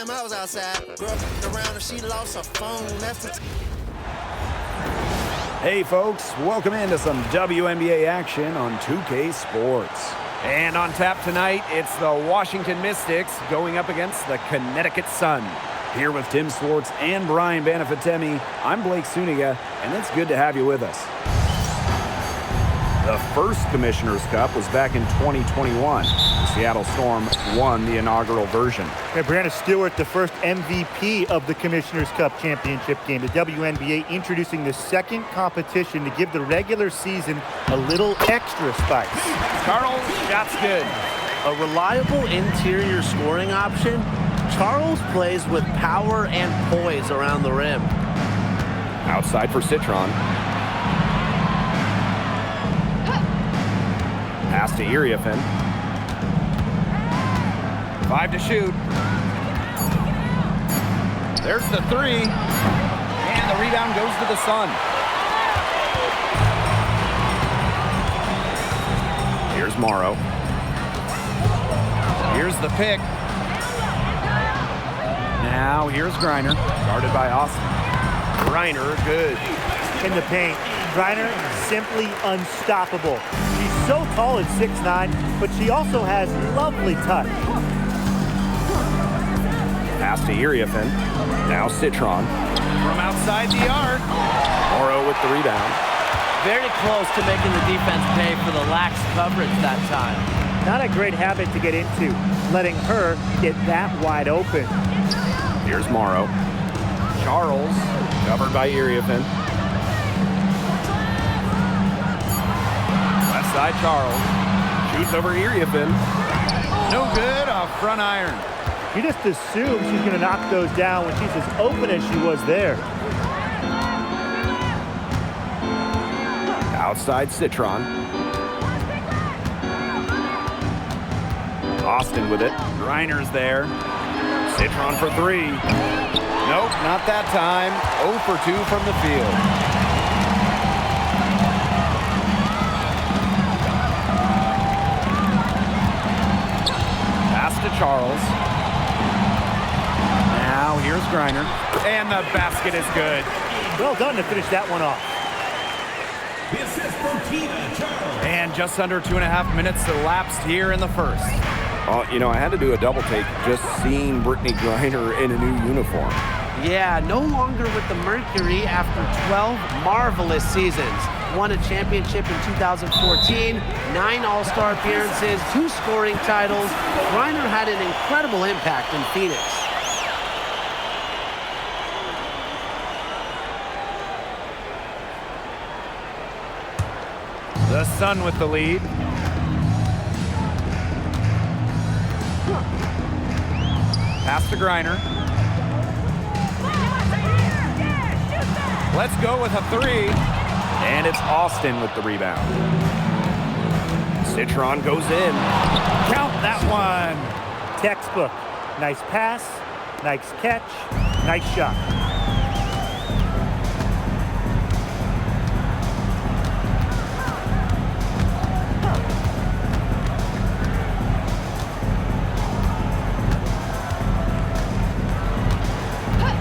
I was outside. Girl around and she lost her phone. Hey folks, welcome into some WNBA action on 2K Sports. And on tap tonight, it's the Washington Mystics going up against the Connecticut Sun. Here with Tim Swartz and Brian Banafitemi, I'm Blake Suniga, and it's good to have you with us. The first Commissioner's Cup was back in 2021. The Seattle Storm won the inaugural version. Yeah, Brianna Stewart, the first MVP of the Commissioner's Cup championship game. The WNBA introducing the second competition to give the regular season a little extra spice. Charles, shot's good. A reliable interior scoring option, Charles plays with power and poise around the rim. Outside for Citron. Pass to Iriafen. 5 to shoot. There's the three. And the rebound goes to the Sun. Here's Morrow. Here's the pick. Now here's Griner. Guarded by Austin. Griner, good. In the paint, Griner simply unstoppable. She's so tall at 6'9", but she also has lovely touch. Pass to Iriafen. Now Citron. From outside the arc. Morrow with the rebound. Very close to making the defense pay for the lax coverage that time. Not a great habit to get into, letting her get that wide open. Here's Morrow. Charles, covered by Iriafen. Left side Charles. Shoots over Iriafen. No good, off front iron. You just assume she's going to knock those down when she's as open as she was there. Outside Citron. Austin with it. Griner's there. Citron for three. Nope, not that time. 0 for 2 from the field. Pass to Charles. Now here's Griner. And the basket is good. Well done to finish that one off. And just under 2.5 minutes elapsed here in the first. You know, I had to do a double take just seeing Brittney Griner in a new uniform. Yeah, no longer with the Mercury after 12 marvelous seasons. Won a championship in 2014, 9 All-Star appearances, 2 scoring titles. Griner had an incredible impact in Phoenix. The Sun with the lead. Pass to Griner. Let's go with a three. And it's Austin with the rebound. Citron goes in. Count that one. Textbook. Nice pass, nice catch, nice shot.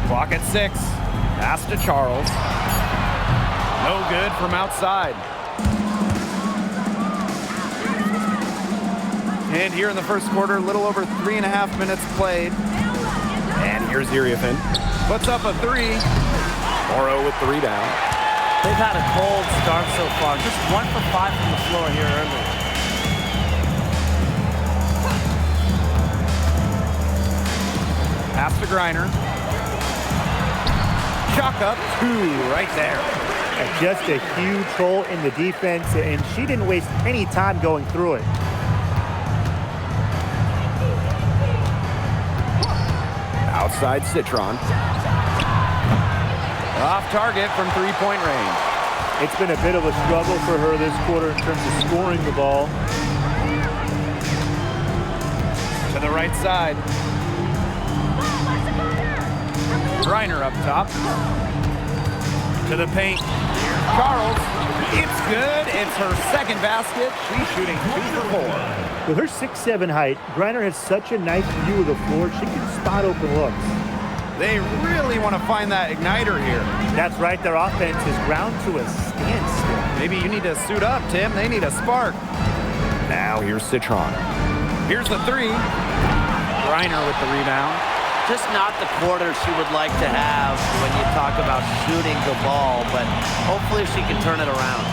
Clock at 6. Pass to Charles. No good from outside. And here in the first quarter, a little over 3.5 minutes played. And here's Iriafen. Puts up a three. Morrow with the rebound. They've had a cold start so far. Just 1 for 5 from the floor here early. Pass to Griner. Chalk up 2 right there. And just a huge hole in the defense, and she didn't waste any time going through it. Outside Citron. Off target from 3-point range. It's been a bit of a struggle for her this quarter in terms of scoring the ball. To the right side. Griner up top. To the paint. Charles. It's good. It's her second basket. She's shooting 2 for 4. With her 6'7" height, Griner has such a nice view of the floor. She can spot open looks. They really want to find that igniter here. That's right. Their offense is ground to a standstill. Maybe you need to suit up, Tim. They need a spark. Now here's Citron. Here's the three. Griner with the rebound. Just not the quarter she would like to have when you talk about shooting the ball, but hopefully she can turn it around.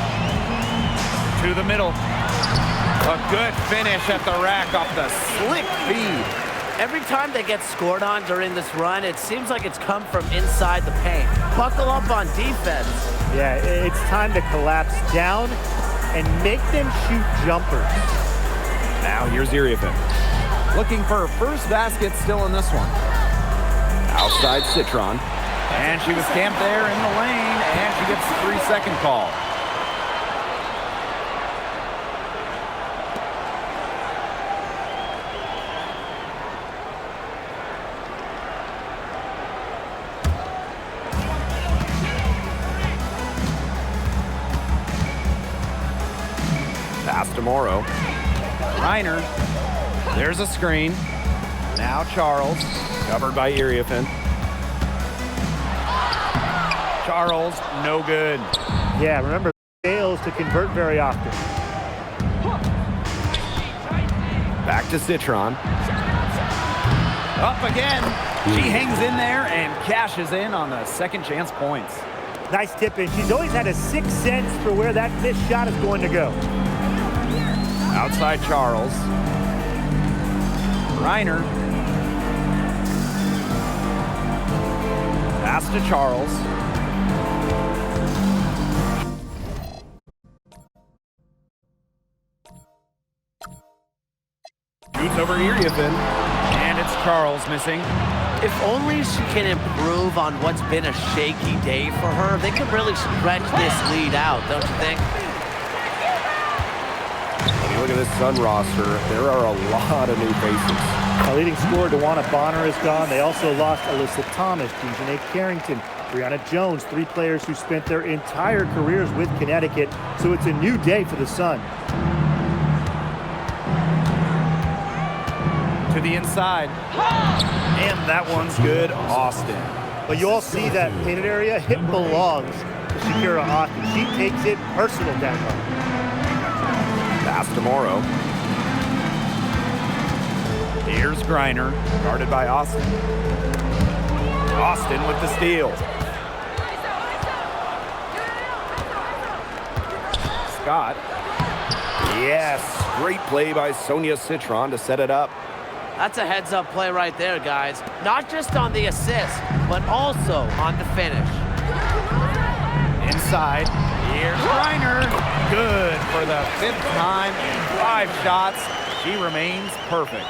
To the middle. A good finish at the rack off the slick feed. Every time they get scored on during this run, it seems like it's come from inside the paint. Buckle up on defense. Yeah, it's time to collapse down and make them shoot jumpers. Now here's Iriafen. Looking for her first basket still in this one. Outside Citron. And she was camped there in the lane, and she gets the 3-second call. Pass to Morrow. Reiner. There's a screen. Now Charles. Covered by Iriafen. Charles, no good. Yeah, remember, fails to convert very often. Back to Citron. Up again. She hangs in there and cashes in on the second chance points. Nice tip in. She's always had a sixth sense for where that missed shot is going to go. Outside Charles. Reiner. Pass to Charles. Shoots over Iriafen. And it's Charles missing. If only she can improve on what's been a shaky day for her, they could really stretch this lead out, don't you think? When you look at this Sun roster, there are a lot of new faces. Our leading scorer, DeWanna Bonner, is gone. They also lost Alyssa Thomas, Dejanay Carrington, Brianna Jones, 3 players who spent their entire careers with Connecticut. So it's a new day for the Sun. To the inside. And that one's good, Austin. But you all see that painted area. It belongs to Shakira Austin. She takes it personal down low. Pass to Morrow. Here's Griner, guarded by Austin. Austin with the steal. Scott. Yes, great play by Sonia Citron to set it up. That's a heads-up play right there, guys. Not just on the assist, but also on the finish. Inside. Here's Reiner. Good for the 5th time in 5 shots. She remains perfect.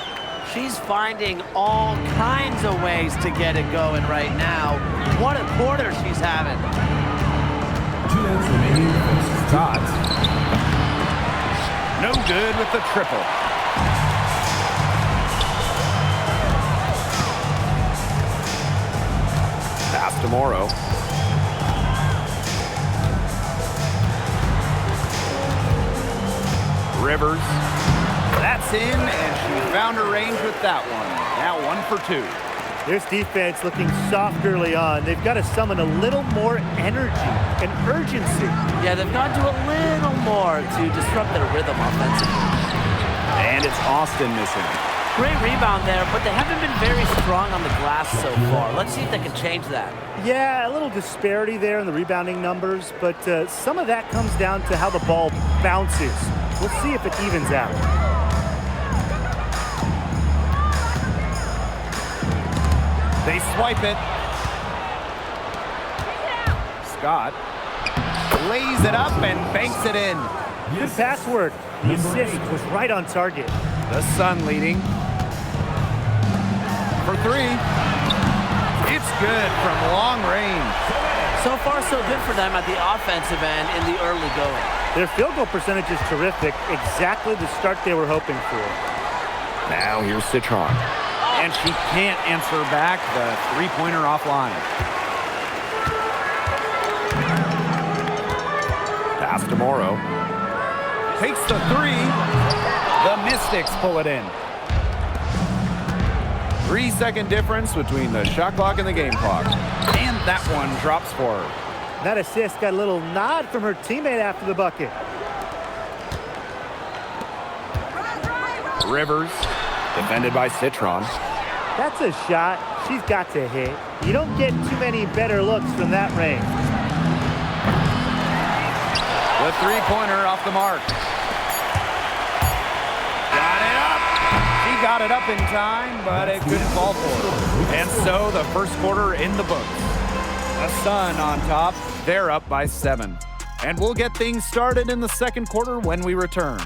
She's finding all kinds of ways to get it going right now. What a quarter she's having. Scott. No good with the triple. Pass to Morrow. Rivers. That's in, and she found her range with that one. Now 1 for 2. This defense looking soft early on. They've got to summon a little more energy and urgency. Yeah, they've got to do a little more to disrupt their rhythm offensively. And it's Austin missing. Great rebound there, but they haven't been very strong on the glass so far. Let's see if they can change that. Yeah, a little disparity there in the rebounding numbers, but some of that comes down to how the ball bounces. Let's see if it evens out. They swipe it. Scott lays it up and banks it in. Good pass work. The assist was right on target. The Sun leading. For 3. It's good from long range. So far, so good for them at the offensive end in the early going. Their field goal percentage is terrific. Exactly the start they were hoping for. Now here's Citron. And she can't answer back the 3-pointer offline. Pass to Morrow. Takes the 3. The Mystics pull it in. 3-second difference between the shot clock and the game clock. And that one drops for her. That assist got a little nod from her teammate after the bucket. Rivers, defended by Citron. That's a shot she's got to hit. You don't get too many better looks from that range. The three-pointer off the mark. Got it up. She got it up in time, but it couldn't fall for her. And so the first quarter in the books. The Sun on top. They're up by 7. And we'll get things started in the second quarter when we return.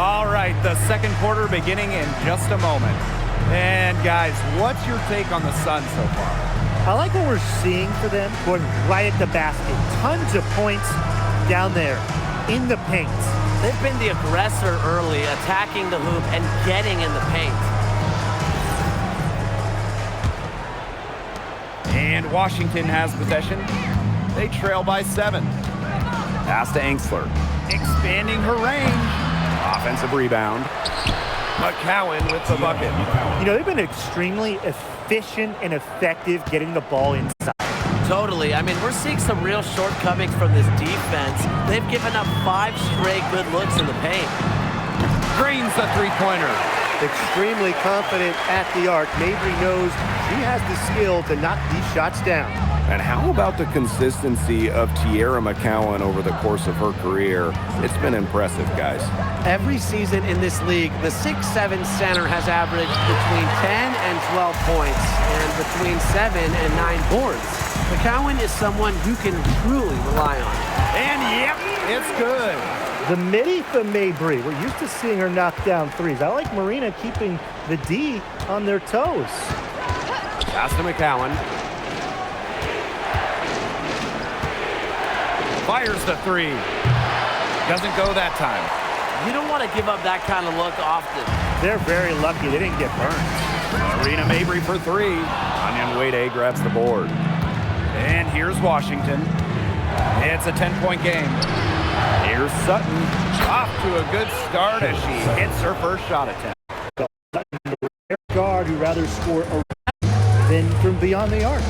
All right, the second quarter beginning in just a moment. And guys, what's your take on the Sun so far? I like what we're seeing for them going right at the basket. Tons of points down there in the paint. They've been the aggressor early, attacking the hoop and getting in the paint. And Washington has possession. They trail by 7. Pass to Angsler. Expanding her range. Offensive rebound. McCowan with the bucket. You know, they've been extremely efficient and effective getting the ball inside. Totally. I mean, we're seeing some real shortcomings from this defense. They've given up 5 straight good looks in the paint. Green's the three-pointer. Extremely confident at the arc. Mabry knows she has the skill to knock these shots down. And how about the consistency of Tierra McCowan over the course of her career? It's been impressive, guys. Every season in this league, the 6'7" center has averaged between 10 and 12 points and between 7 and 9 boards. McCowan is someone you can truly rely on. And yep, it's good. The midi for Mabry. We're used to seeing her knock down threes. I like Marina keeping the D on their toes. Pass to McCowan. Fires the 3. Doesn't go that time. You don't want to give up that kind of look often. They're very lucky they didn't get burned. Marina Mabry for 3. Onion Wade grabs the board. And here's Washington. It's a 10-point game. Here's Sutton. Off to a good start as she hits her first shot attempt. Guard who rather score than from beyond the arc.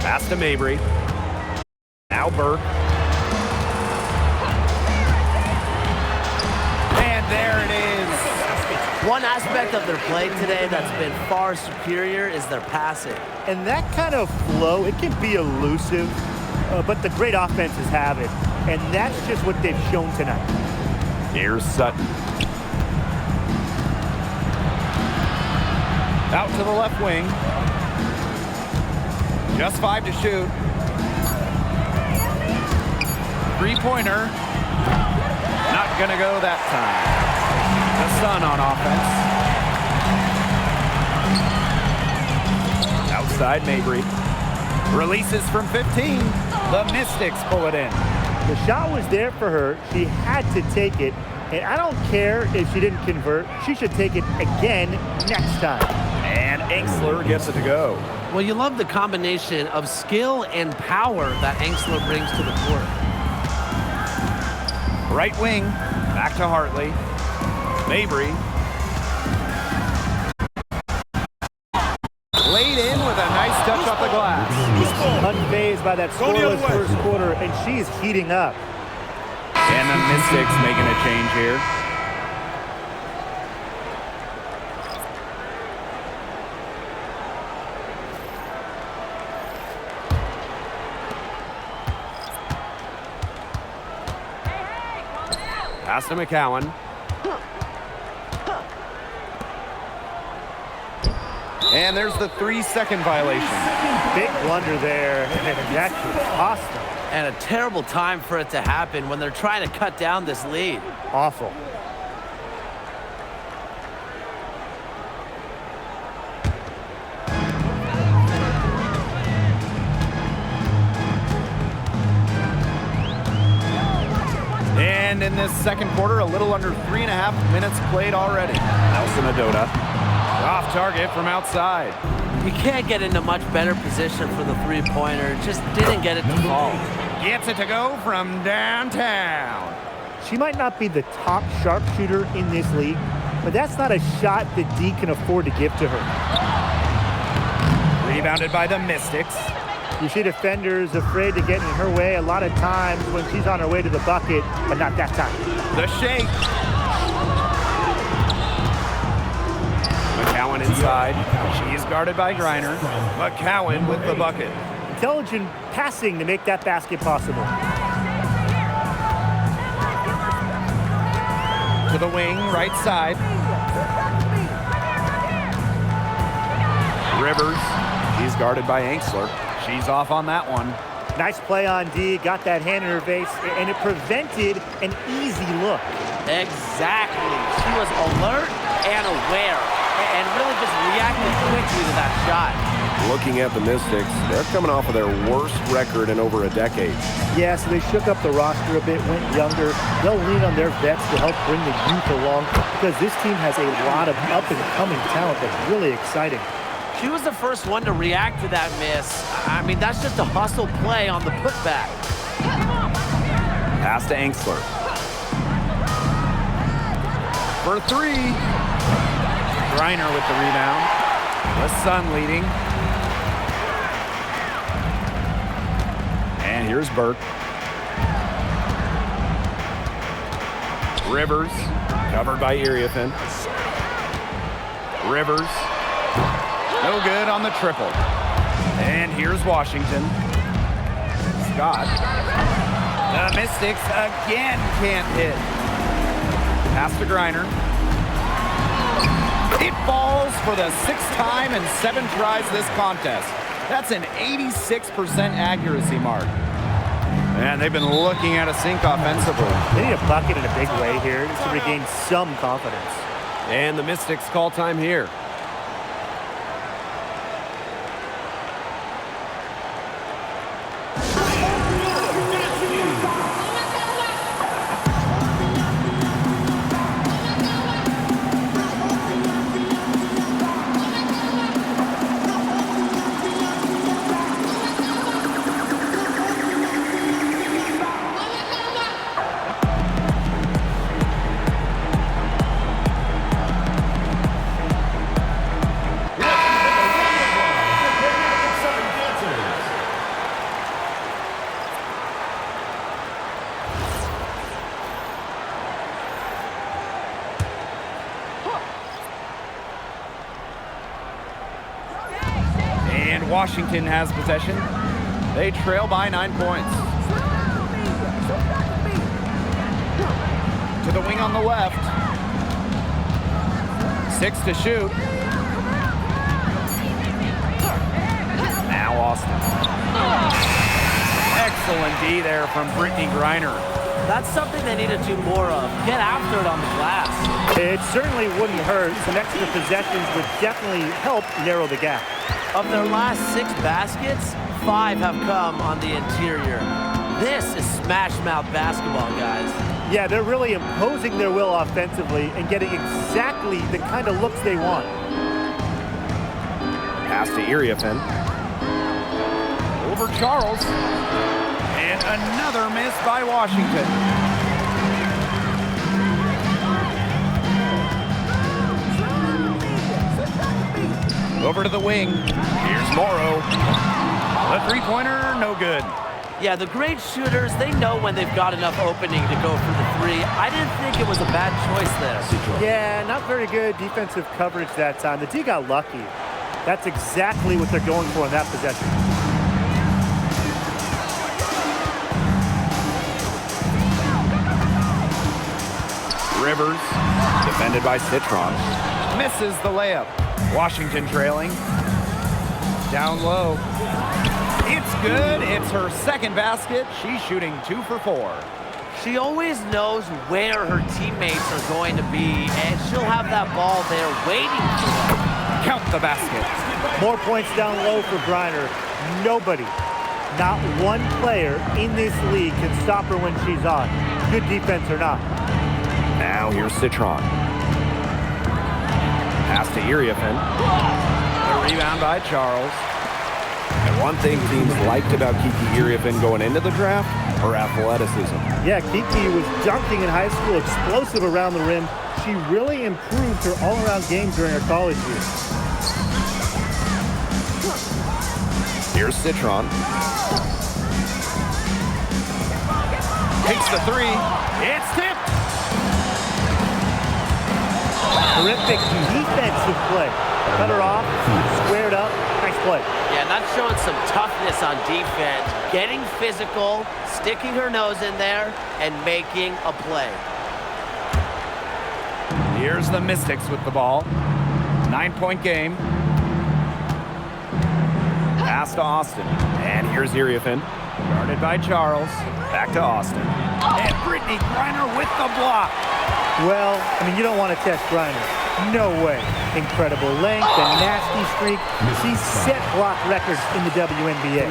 Pass to Mabry. Now Burke. And there it is. One aspect of their play today that's been far superior is their passing. And that kind of flow, it can be elusive, but the great offenses have it. And that's just what they've shown tonight. Here's Sutton. Out to the left wing. Just 5 to shoot. Three-pointer. Not going to go that time. The Sun on offense. Outside Mabry. Releases from 15. The Mystics pull it in. The shot was there for her. She had to take it. And I don't care if she didn't convert. She should take it again next time. And Angsler gets it to go. Well, you love the combination of skill and power that Angsler brings to the court. Right wing, back to Hartley. Mabry. Laid in with a nice touch off the glass. Unfazed by that scoreless first quarter, and she's heating up. And the Mystics making a change here. Pass to McCowan. And there's the 3-second violation. Big blunder there, and that could cost them. And a terrible time for it to happen when they're trying to cut down this lead. Awful. And in this second quarter, a little under 3.5 minutes played already. Nelson Adota. Off target from outside. You can't get into much better position for the three-pointer. Just didn't get it to fall. Gets it to go from downtown. She might not be the top sharpshooter in this league, but that's not a shot that D can afford to give to her. Rebounded by the Mystics. You see defenders afraid to get in her way a lot of times when she's on her way to the bucket, but not that time. The shake. McCowan inside. She is guarded by Griner. McCowan with the bucket. Intelligent passing to make that basket possible. To the wing, right side. Rivers. She's guarded by Angsler. She's off on that one. Nice play on D, got that hand in her face, and it prevented an easy look. Exactly. She was alert and aware and really just reacted quickly to that shot. Looking at the Mystics, they're coming off of their worst record in over a decade. Yeah, so they shook up the roster a bit, went younger. They'll lean on their vets to help bring the youth along because this team has a lot of up-and-coming talent that's really exciting. She was the first one to react to that miss. I mean, that's just a hustle play on the putback. Pass to Angsler. For three. Griner with the rebound. The Sun leading. And here's Burke. Rivers, covered by Iriafen. Rivers, no good on the triple. And here's Washington. Scott. The Mystics again can't hit. Pass to Griner. It falls for the 6th time in 7 tries this contest. That's an 86% accuracy mark. And they've been looking at a sink offensively. They need a bucket in a big way here to regain some confidence. And the Mystics call time here. Washington has possession. They trail by 9 points. To the wing on the left. 6 to shoot. Now Austin. Excellent D there from Brittany Griner. That's something they need to do more of. Get after it on the glass. It certainly wouldn't hurt. Some extra possessions would definitely help narrow the gap. Of their last 6 baskets, 5 have come on the interior. This is smash-mouth basketball, guys. Yeah, they're really imposing their will offensively and getting exactly the kind of looks they want. Pass to Iriafen. Over Charles. And another miss by Washington. Over to the wing. Here's Morrow. The three-pointer, no good. Yeah, the great shooters, they know when they've got enough opening to go for the 3. I didn't think it was a bad choice there. Yeah, not very good defensive coverage that time. The D got lucky. That's exactly what they're going for in that possession. Rivers, defended by Citron. Misses the layup. Washington trailing. Down low. It's good. It's her 2nd basket. She's shooting 2 for 4. She always knows where her teammates are going to be, and she'll have that ball there waiting for them. Count the basket. More points down low for Griner. Nobody, not one player in this league can stop her when she's on. Good defense or not. Now here's Citron. Pass to Iriafen. The rebound by Charles. And one thing teams liked about Kiki Iriafen going into the draft, her athleticism. Yeah, Kiki was dunking in high school, explosive around the rim. She really improved her all-around game during her college years. Here's Citron. Takes the 3. It's tipped. Terrific defensive play. Cut her off, squared up, nice play. Yeah, that's showing some toughness on defense. Getting physical, sticking her nose in there, and making a play. Here's the Mystics with the ball. 9-point game. Pass to Austin. And here's Iriafen. Guarded by Charles. Back to Austin. And Brittany Griner with the block. Well, I mean, you don't want to test Griner. No way. Incredible length, a nasty streak. She's set block records in the WNBA.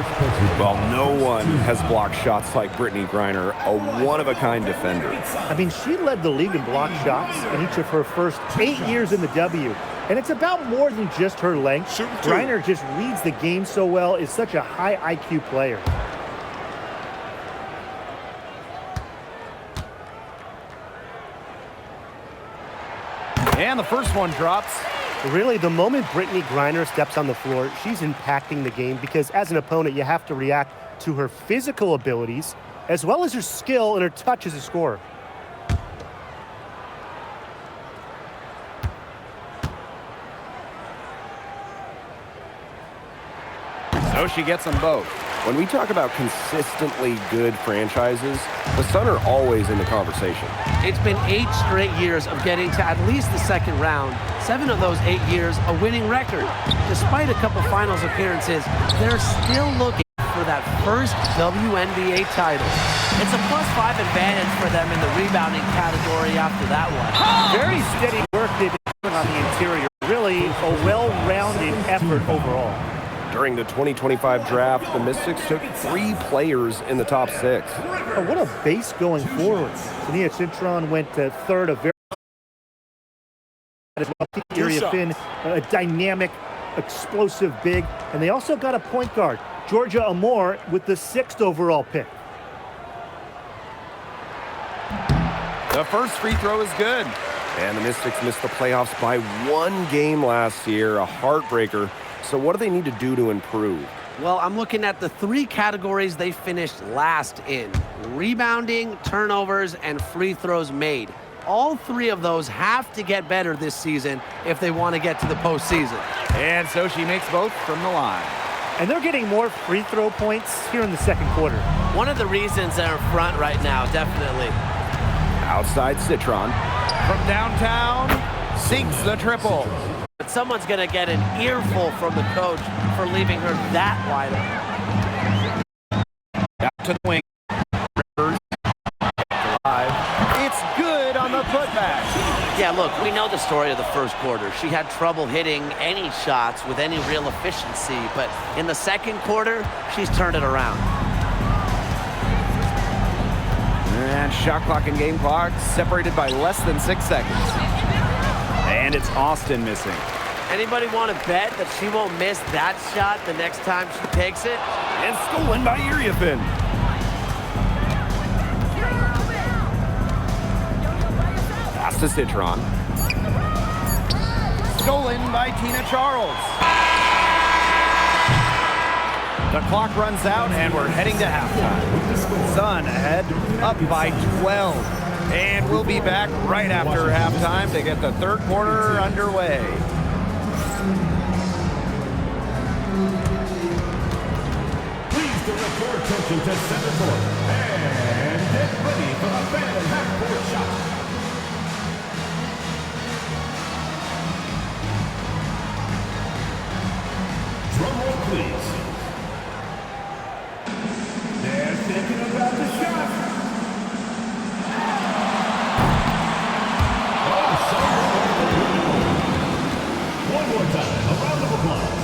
Well, no one has blocked shots like Brittany Griner, a one-of-a-kind defender. I mean, she led the league in block shots in each of her first 8 years in the W. And it's about more than just her length. Griner just reads the game so well, is such a high IQ player. And the first one drops. Really, the moment Brittany Griner steps on the floor, she's impacting the game because as an opponent, you have to react to her physical abilities as well as her skill and her touch as a scorer. So she gets them both. When we talk about consistently good franchises, the Sun are always in the conversation. It's been 8 straight years of getting to at least the second round. 7 of those 8 years, a winning record. Despite a couple finals appearances, they're still looking for that first WNBA title. It's a +5 advantage for them in the rebounding category after that one. Very steady work they've been doing on the interior. Really a well-rounded effort overall. During the 2025 draft, the Mystics took 3 players in the top 6. Oh, what a base going forward. Tania Citron went to third, a very as well. Area Finn, a dynamic, explosive big, and they also got a point guard, Georgia Amore, with the 6th overall pick. The first free throw is good. And the Mystics missed the playoffs by 1 game last year, a heartbreaker. So what do they need to do to improve? Well, I'm looking at the 3 categories they finished last in: rebounding, turnovers, and free throws made. All 3 of those have to get better this season if they want to get to the postseason. And so she makes both from the line. And they're getting more free throw points here in the second quarter. One of the reasons they're in front right now, definitely. Outside Citron. From downtown, sinks the triple. But someone's going to get an earful from the coach for leaving her that wide open. Out to the wing. Rivers. Alive. It's good on the putback. Yeah, look, we know the story of the first quarter. She had trouble hitting any shots with any real efficiency, but in the second quarter, she's turned it around. And shot clock and game clock separated by less than 6 seconds. And it's Austin missing. Anybody want to bet that she won't miss that shot the next time she takes it? And stolen by Iriafin. Pass to Citron. Stolen by Tina Charles. The clock runs out and we're heading to halftime. Sun ahead, up by 12. And we'll be back right after halftime to get the third quarter underway. Please direct your attention to center court and get ready for the Phantom half-court shot. Drum roll, please. They're thinking about the shot. One more time, a round of applause.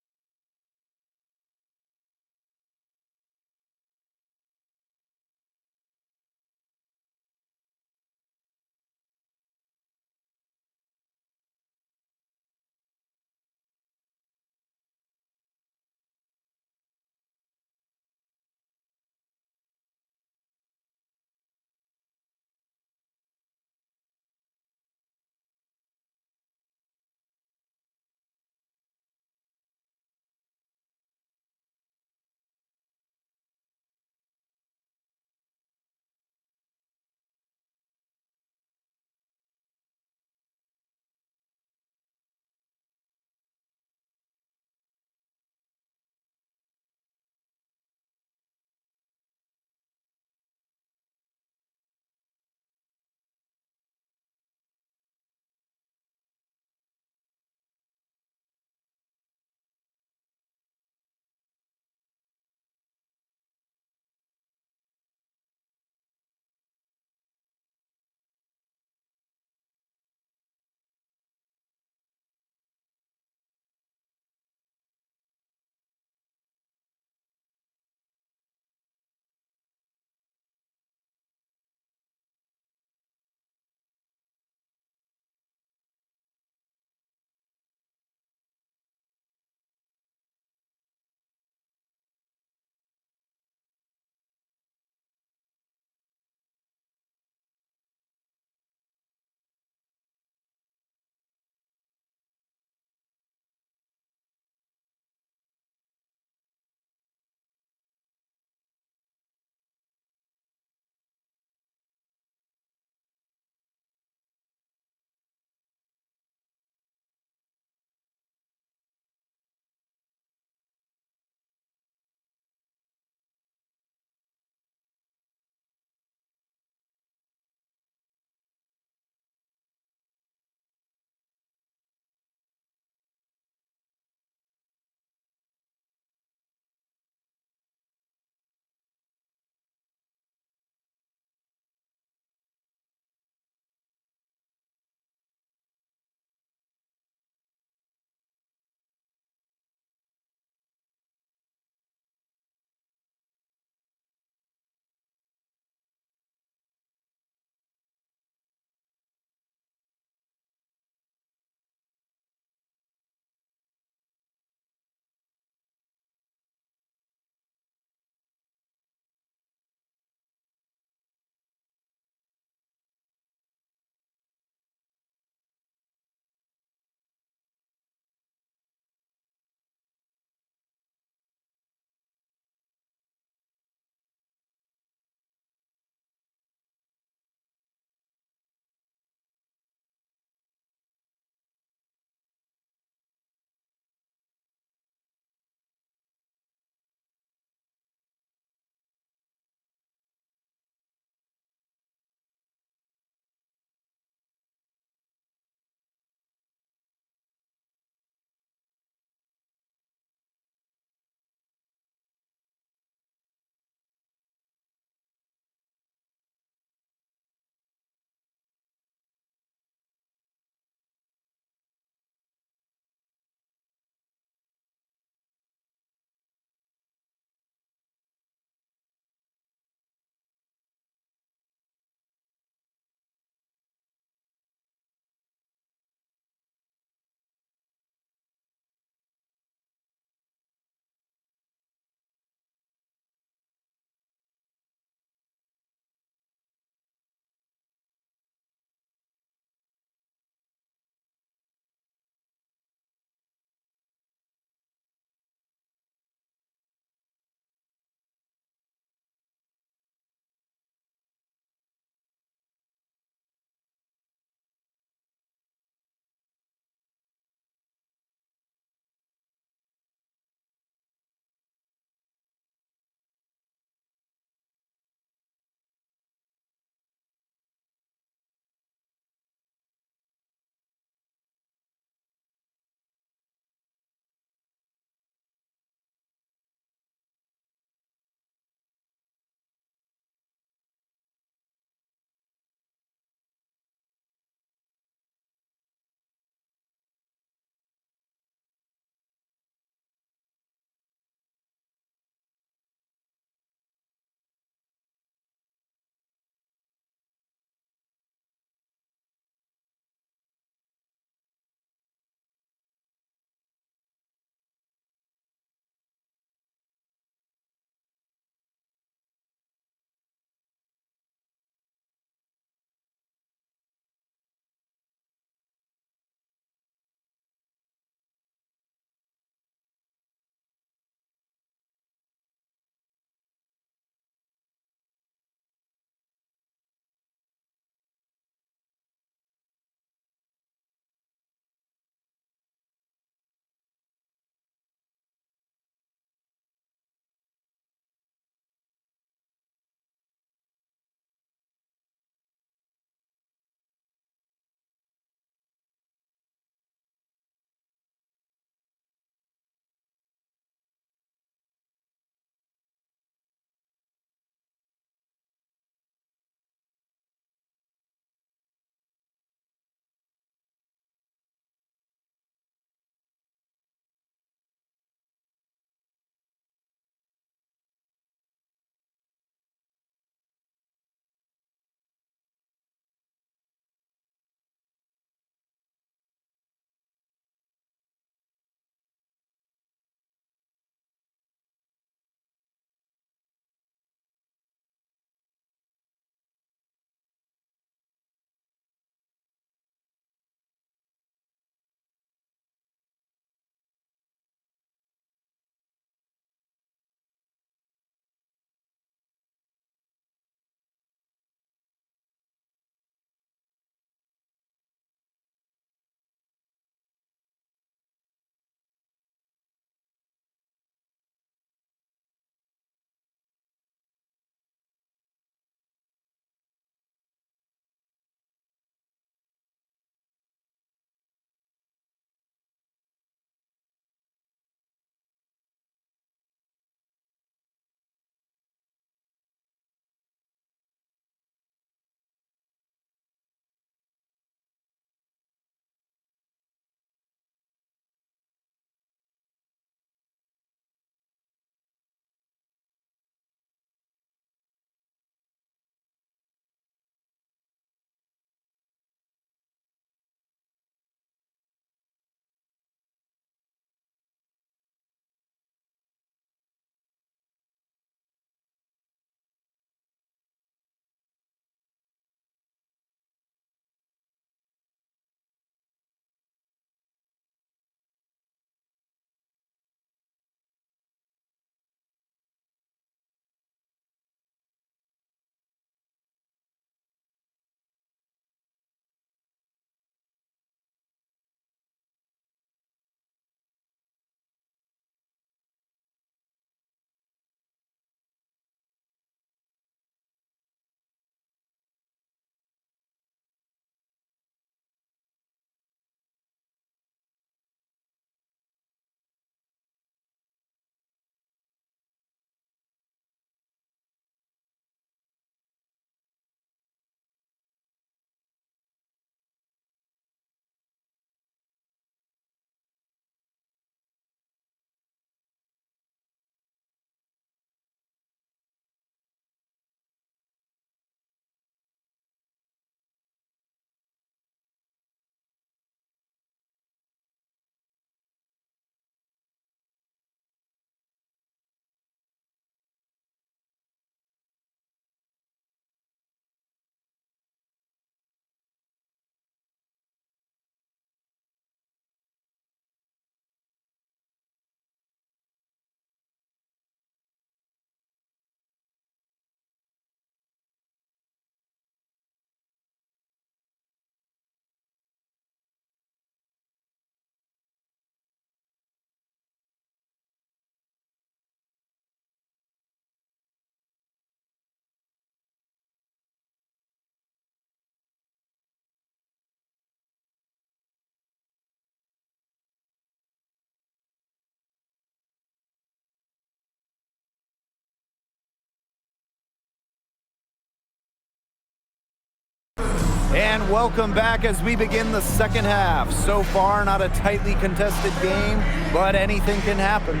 And welcome back as we begin the second half. So far, not a tightly contested game, but anything can happen.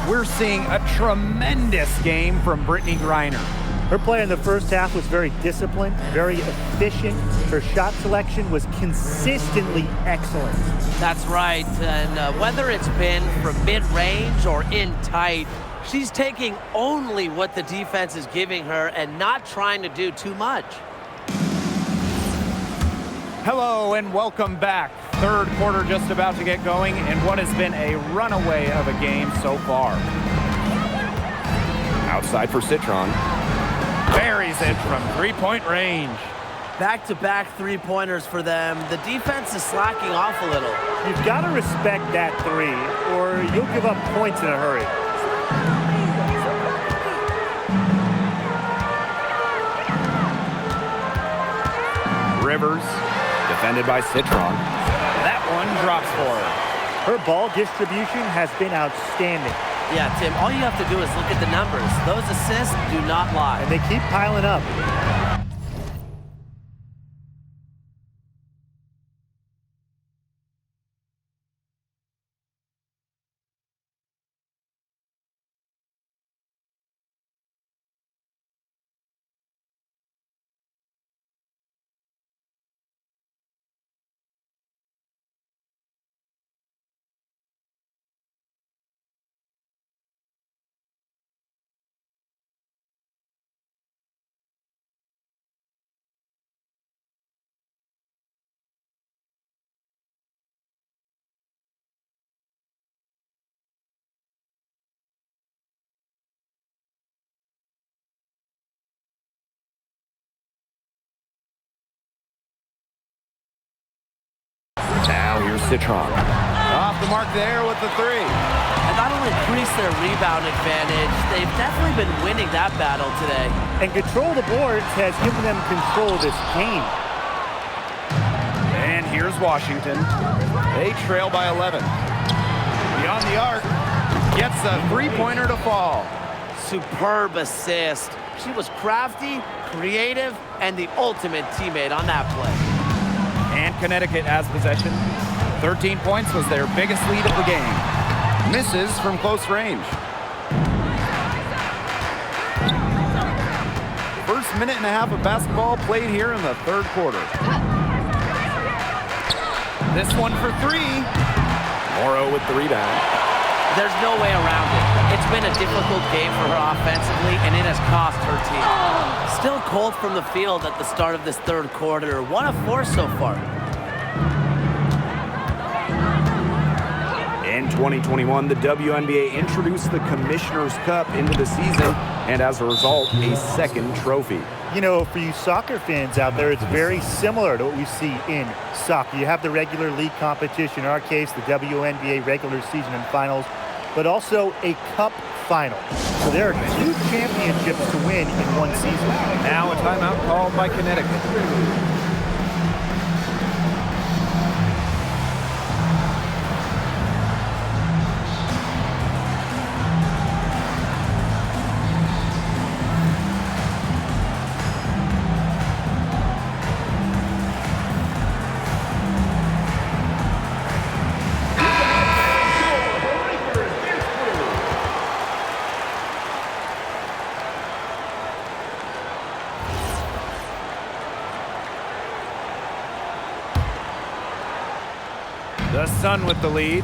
We're seeing a tremendous game from Brittany Griner. Her play in the first half was very disciplined, very efficient. Her shot selection was consistently excellent. That's right, and whether it's been from mid-range or in tight, she's taking only what the defense is giving her and not trying to do too much. Hello and welcome back. Third quarter just about to get going in what has been a runaway of a game so far. Outside for Citron. Buries it from three-point range. Back-to-back three-pointers for them. The defense is slacking off a little. You've got to respect that three, or you'll give up points in a hurry. Rivers, defended by Citron. That one drops for her. Her ball distribution has been outstanding. Yeah, Tim, all you have to do is look at the numbers. Those assists do not lie. And they keep piling up. Now here's Citron. Off the mark there with the three. And that'll increase their rebound advantage. They've definitely been winning that battle today. And control the boards has given them control of this game. And here's Washington. They trail by 11. Beyond the arc. Gets a three-pointer to fall. Superb assist. She was crafty, creative, and the ultimate teammate on that play. And Connecticut has possession. 13 points was their biggest lead of the game. Misses from close range. First minute and a half of basketball played here in the third quarter. This one for three. Morrow with the rebound. There's no way around it. It's been a difficult game for her offensively, and it has cost her team. Still cold from the field at the start of this third quarter. 1 of 4 so far. In 2021, the WNBA introduced the Commissioner's Cup into the season, and as a result, a second trophy. You know, for you soccer fans out there, it's very similar to what we see in soccer. You have the regular league competition, in our case, the WNBA regular season and finals, but also a cup final. So there are 2 championships to win in one season. Now a timeout called by Connecticut. The Sun with the lead.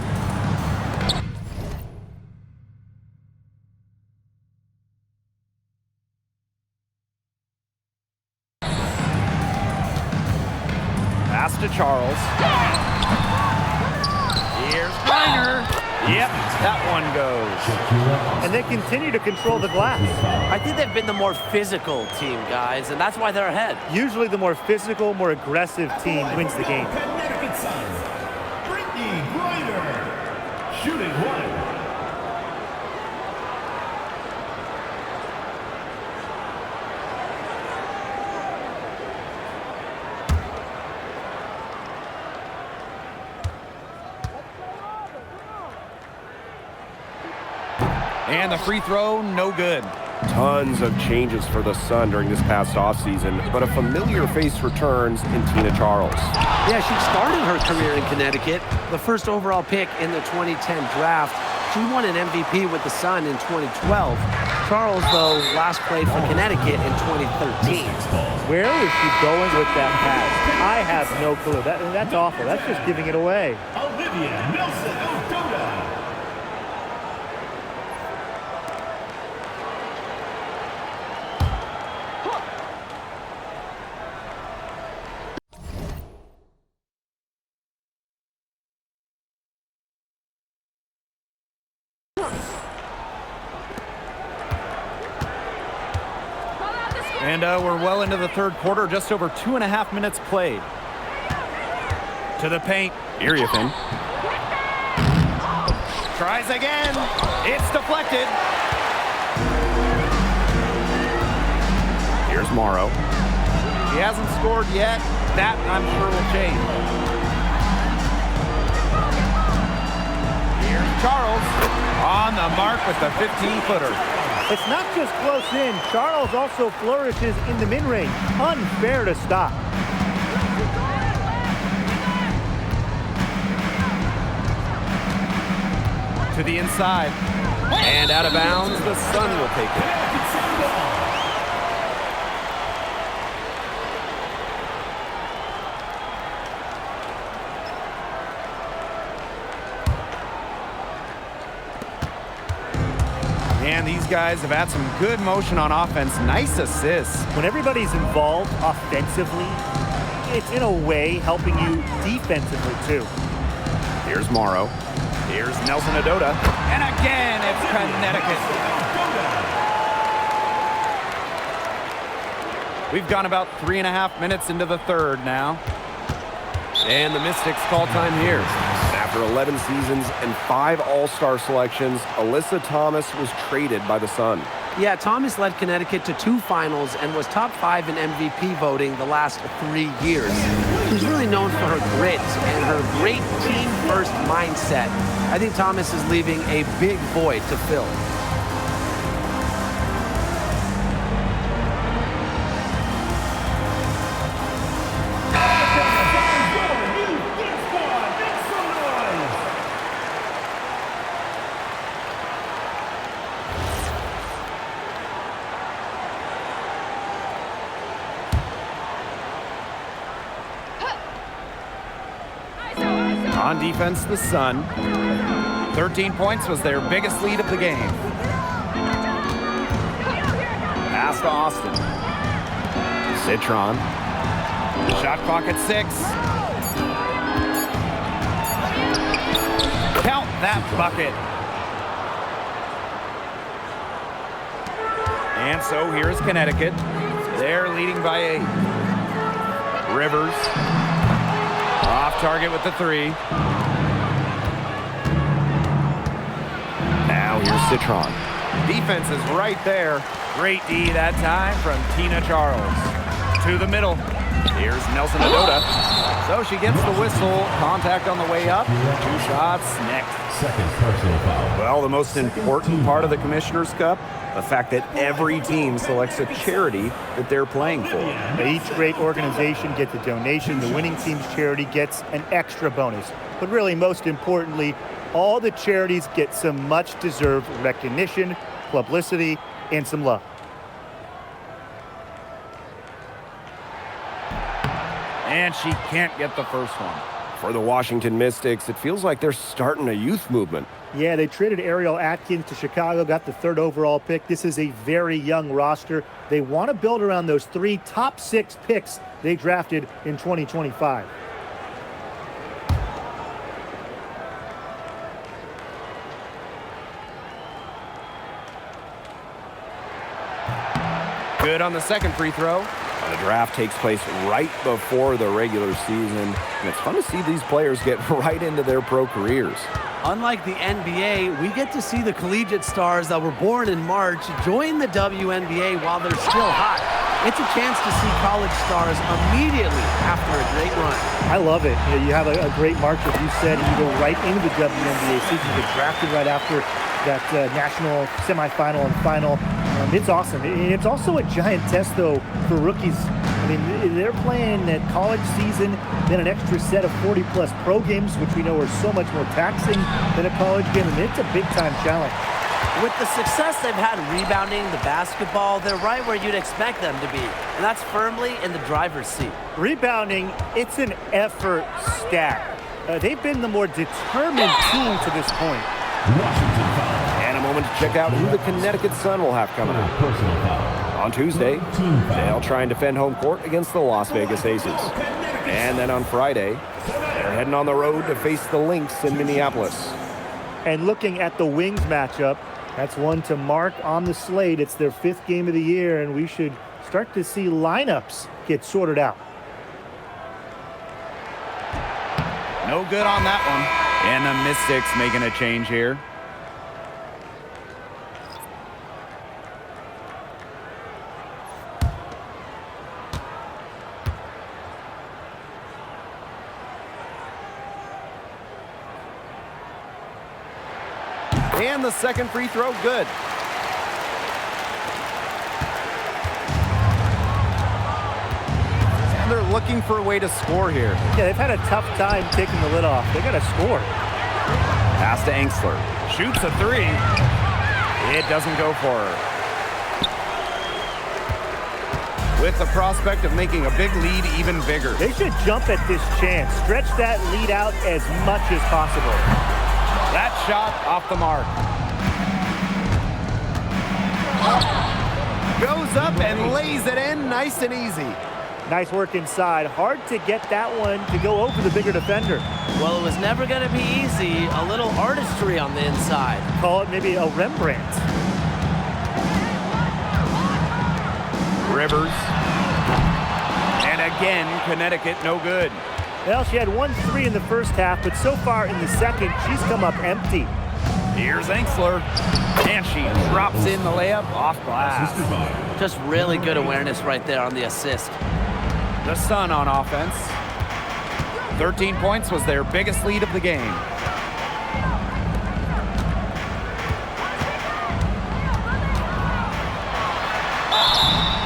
Pass to Charles. Here's Griner. Yep, that one goes. And they continue to control the glass. I think they've been the more physical team, guys, and that's why they're ahead. Usually the more physical, more aggressive team wins the game. Connecticut Sun, Brittany Griner, shooting one. And the free throw, no good. Tons of changes for the Sun during this past offseason, but a familiar face returns in Tina Charles. Yeah, she started her career in Connecticut, the first overall pick in the 2010 draft. She won an MVP with the Sun in 2012. Charles, though, last played for Connecticut in 2013. Where is she going with that pass? I have no clue. That's awful. That's just giving it away. Olivia Nelson-Ododa. And we're well into the third quarter, just over 2.5 minutes played. To the paint, Iriathan. Tries again. It's deflected. Here's Morrow. He hasn't scored yet. That, I'm sure, will change. Here's Charles on the mark with the 15-footer. It's not just close in. Charles also flourishes in the mid-range. Unfair to stop. To the inside. And out of bounds, the Sun will take it. And these guys have had some good motion on offense. Nice assists. When everybody's involved offensively, it's in a way helping you defensively too. Here's Morrow. Here's Nelson-Ododa. And again, it's Connecticut. We've gone about 3.5 minutes into the third now. And the Mystics call time here. After 11 seasons and 5 All-Star selections, Alyssa Thomas was traded by the Sun. Yeah, Thomas led Connecticut to 2 finals and was top 5 in MVP voting the last 3 years. She's really known for her grit and her great team-first mindset. I think Thomas is leaving a big void to fill. On defense, the Sun. 13 points was their biggest lead of the game. Pass to Austin. Citron. Shot clock at 6. Count that bucket. And so here's Connecticut. They're leading by 8. Rivers. Off target with the 3. Now here's Citron. Defense is right there. Great D that time from Tina Charles. To the middle. Here's Nelson-Ododa. So she gets the whistle. Contact on the way up. 2 shots next. Second personal foul. Well, the most important part of the Commissioner's Cup, the fact that every team selects a charity that they're playing for. Each great organization gets a donation. The winning team's charity gets an extra bonus. But really, most importantly, all the charities get some much-deserved recognition, publicity, and some love. And she can't get the first one. For the Washington Mystics, it feels like they're starting a youth movement. Yeah, they traded Ariel Atkins to Chicago, got the 3rd overall pick. This is a very young roster. They want to build around those 3 top 6 picks they drafted in 2025. Good on the second free throw. The draft takes place right before the regular season, and it's fun to see these players get right into their pro careers. Unlike the NBA, we get to see the collegiate stars that were born in March join the WNBA while they're still hot. It's a chance to see college stars immediately after a great run. I love it. You have a great March, as you said, and you go right into the WNBA season. You get drafted right after that national semifinal and final. It's awesome. It's also a giant test, though, for rookies. I mean, they're playing that college season, then an extra set of 40-plus pro games, which we know are so much more taxing than a college game. I mean, it's a big-time challenge. With the success they've had rebounding the basketball, they're right where you'd expect them to be, and that's firmly in the driver's seat. Rebounding, it's an effort stat. They've been the more determined team to this point. Washington foul. And a moment to check out who the Connecticut Sun will have coming up. Personal foul. On Tuesday, they'll try and defend home court against the Las Vegas Aces. And then on Friday, they're heading on the road to face the Lynx in Minneapolis. And looking at the Wings matchup, that's one to mark on the slate. It's their 5th game of the year, and we should start to see lineups get sorted out. No good on that one. And the Mystics making a change here. And the second free throw, good. And they're looking for a way to score here. Yeah, they've had a tough time taking the lid off. They got to score. Pass to Engsler. Shoots a 3. It doesn't go for her. With the prospect of making a big lead even bigger. They should jump at this chance. Stretch that lead out as much as possible. That shot off the mark. Goes up and lays it in nice and easy. Nice work inside. Hard to get that one to go over the bigger defender. Well, it was never going to be easy. A little artistry on the inside. Call it maybe a Rembrandt. Rivers. And again, Connecticut no good. Well, she had 1-3 in the first half, but so far in the second, she's come up empty. Here's Engsler. And she drops in the layup off glass. Just really good awareness right there on the assist. The Sun on offense. 13 points was their biggest lead of the game.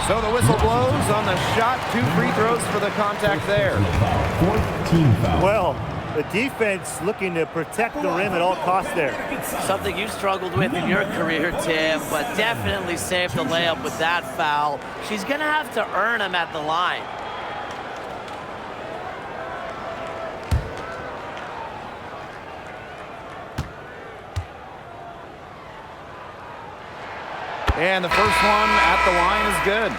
So the whistle blows on the shot. 2 free throws for the contact there. 14 foul. Well, the defense looking to protect the rim at all costs there. Something you struggled with in your career, Tim, but definitely saved the layup with that foul. She's going to have to earn him at the line. And the first one at the line is good.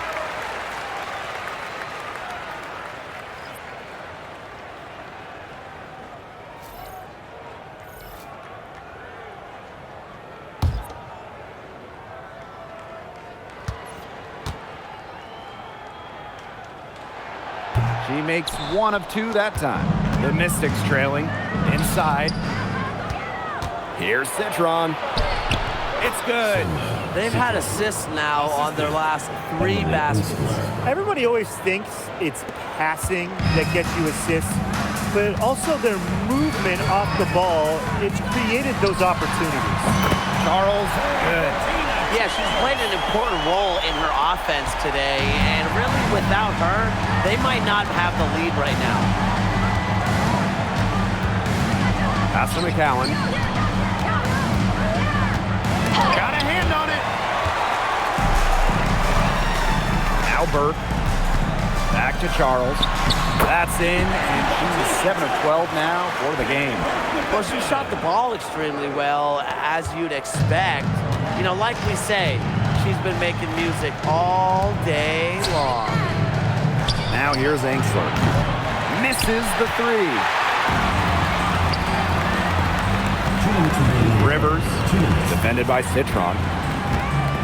She makes 1 of 2 that time. The Mystics trailing inside. Here's Citron. It's good. They've had assists now on their last 3 baskets. Everybody always thinks it's passing that gets you assists, but also their movement off the ball, it's created those opportunities. Charles, good. Yeah, she's played an important role in her offense today, and really without her, they might not have the lead right now. Pass to McCowan. Got a hand on it. Now Burke. Back to Charles. That's in, and she's 7 of 12 now for the game. Well, she shot the ball extremely well, as you'd expect. You know, like we say, she's been making music all day long. Now here's Engsler. Misses the 3. Rivers, defended by Citron.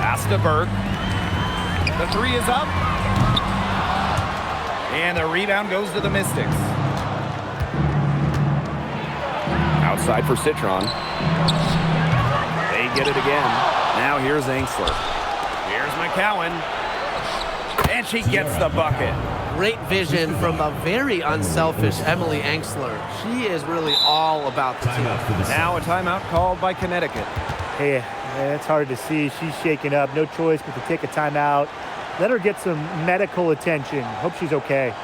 Pass to Burke. The 3 is up. And the rebound goes to the Mystics. Outside for Citron. They get it again. Now here's Engsler. Here's McCowan. And she gets the bucket. Great vision from a very unselfish Emily Engsler. She is really all about the team. Now a timeout called by Connecticut. Hey, It's hard to see. She's shaken up. No choice but to take a timeout. Let her get some medical attention. Hope she's okay.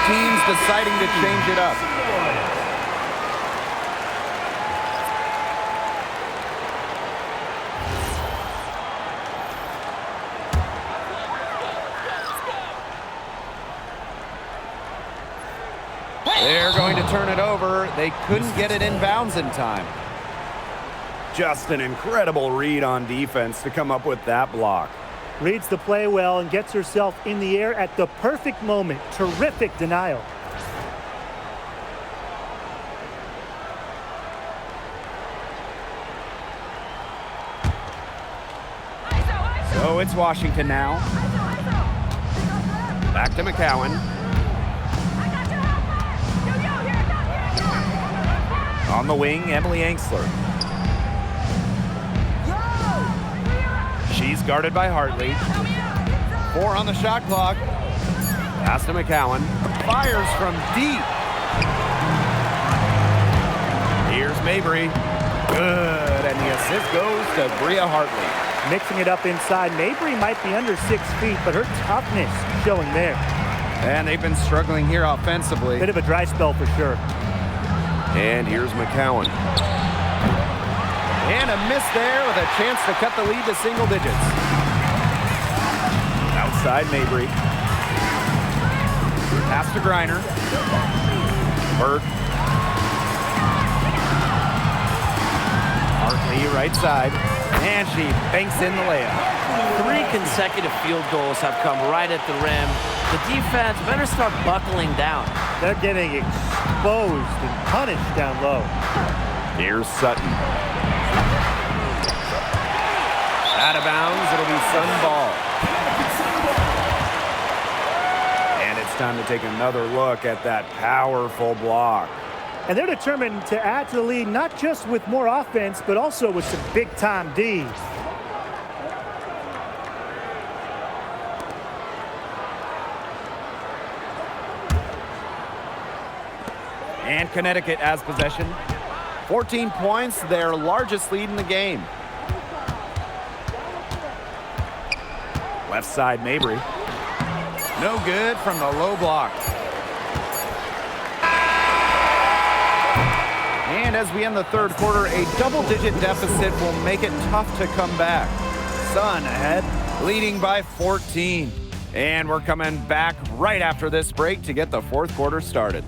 Teams deciding to change it up. They're going to turn it over. They couldn't get it inbounds in time. Just an incredible read on defense to come up with that block. Reads the play well and gets herself in the air at the perfect moment. Terrific denial. So it's Washington now. Back to McCowan. On the wing, Emily Angsler. She's guarded by Hartley. 4 on the shot clock. Pass to McCowan. Fires from deep. Here's Mabry. Good, and the assist goes to Bria Hartley. Mixing it up inside. Mabry might be under 6 feet, but her toughness showing there. And they've been struggling here offensively. Bit of a dry spell for sure. And here's McCowan. And a miss there with a chance to cut the lead to single digits. Outside Mabry. Pass to Griner. Burke. Hartley right side. And she banks in the layup. 3 consecutive field goals have come right at the rim. The defense better start buckling down. They're getting exposed and punished down low. Here's Sutton. Out of bounds, it'll be Sun ball. And it's time to take another look at that powerful block. And they're determined to add to the lead, not just with more offense, but also with some big-time D. And Connecticut has possession. 14 points, their largest lead in the game. Left side, Mabry. No good from the low block. And as we end the third quarter, a double-digit deficit will make it tough to come back. Sun ahead, leading by 14. And we're coming back right after this break to get the fourth quarter started.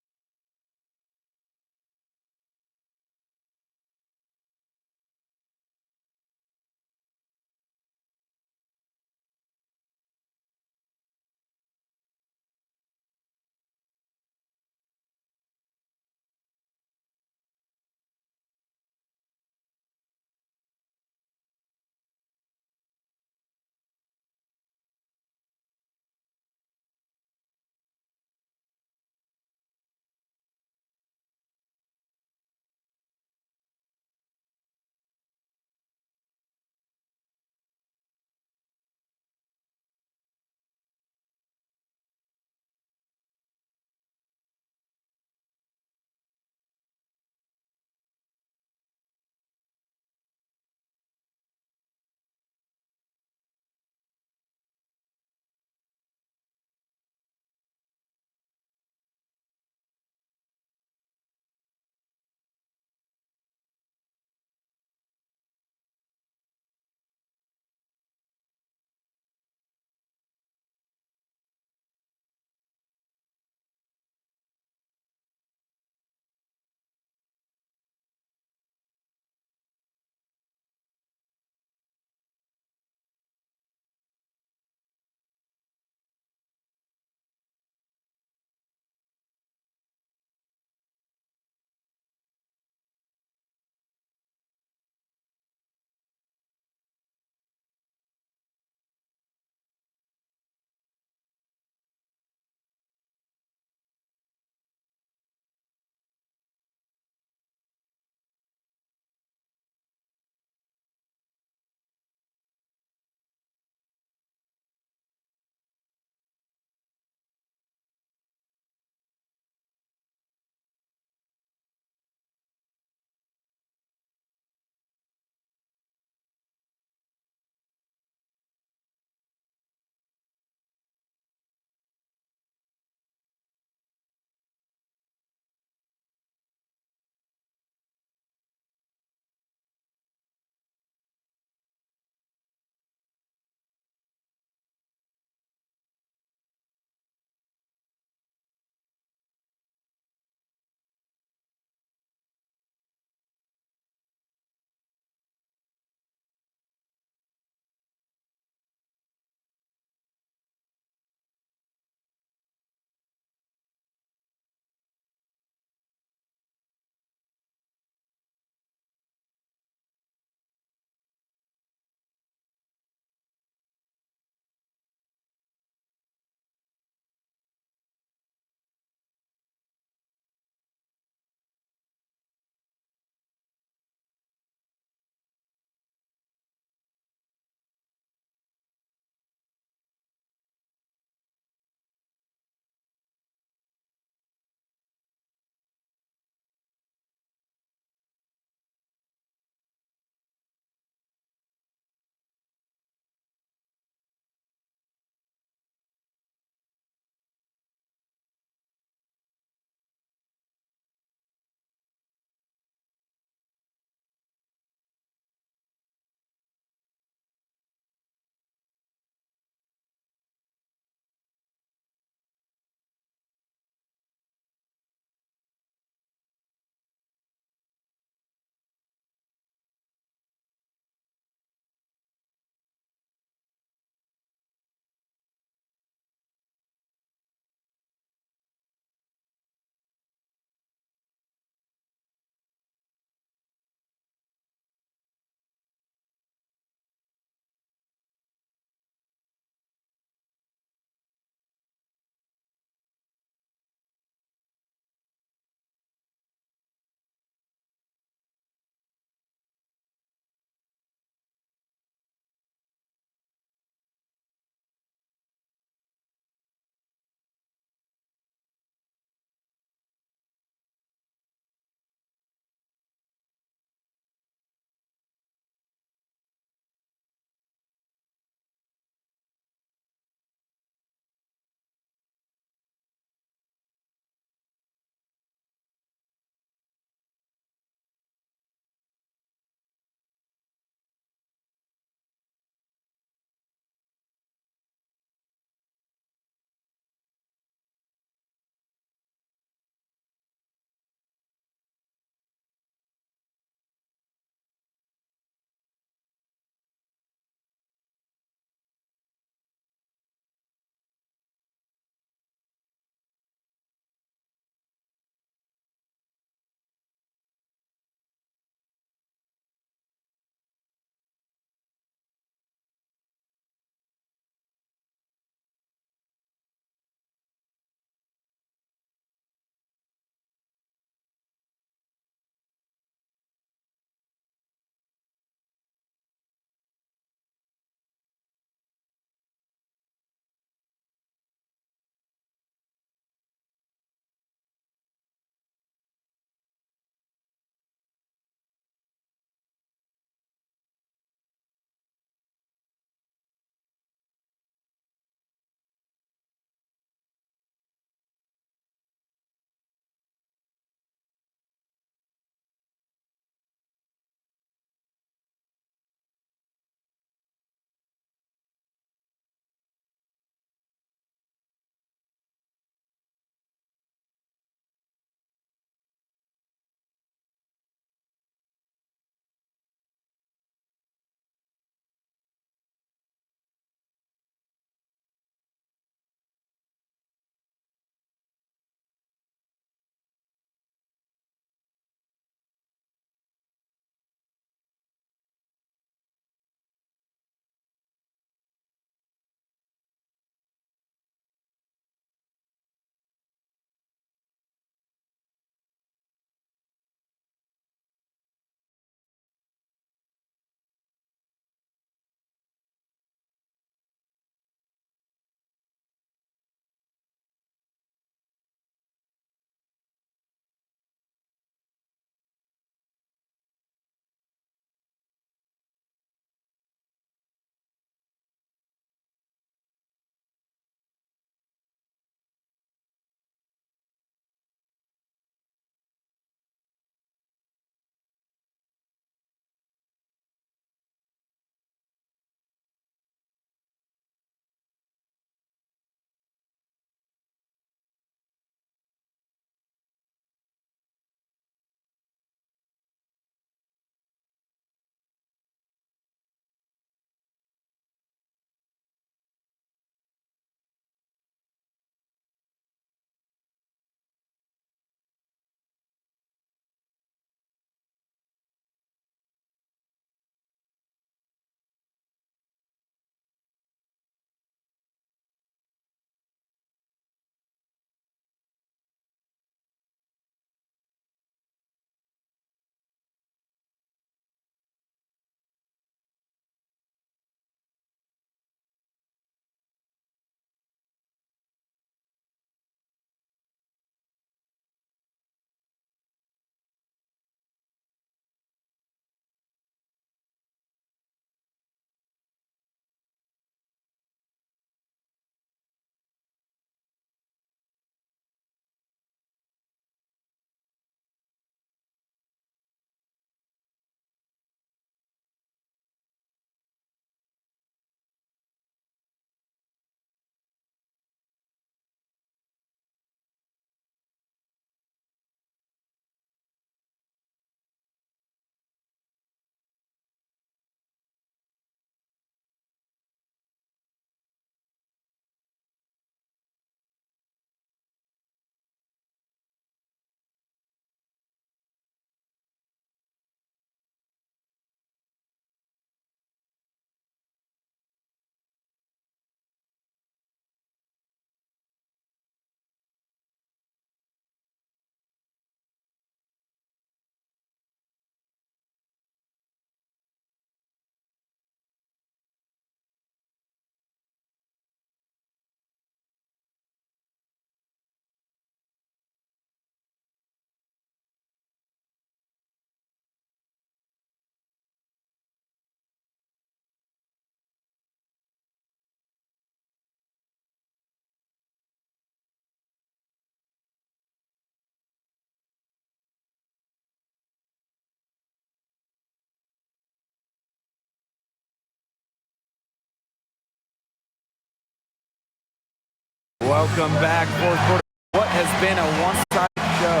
Welcome back, fourth quarter. What has been a one-sided show?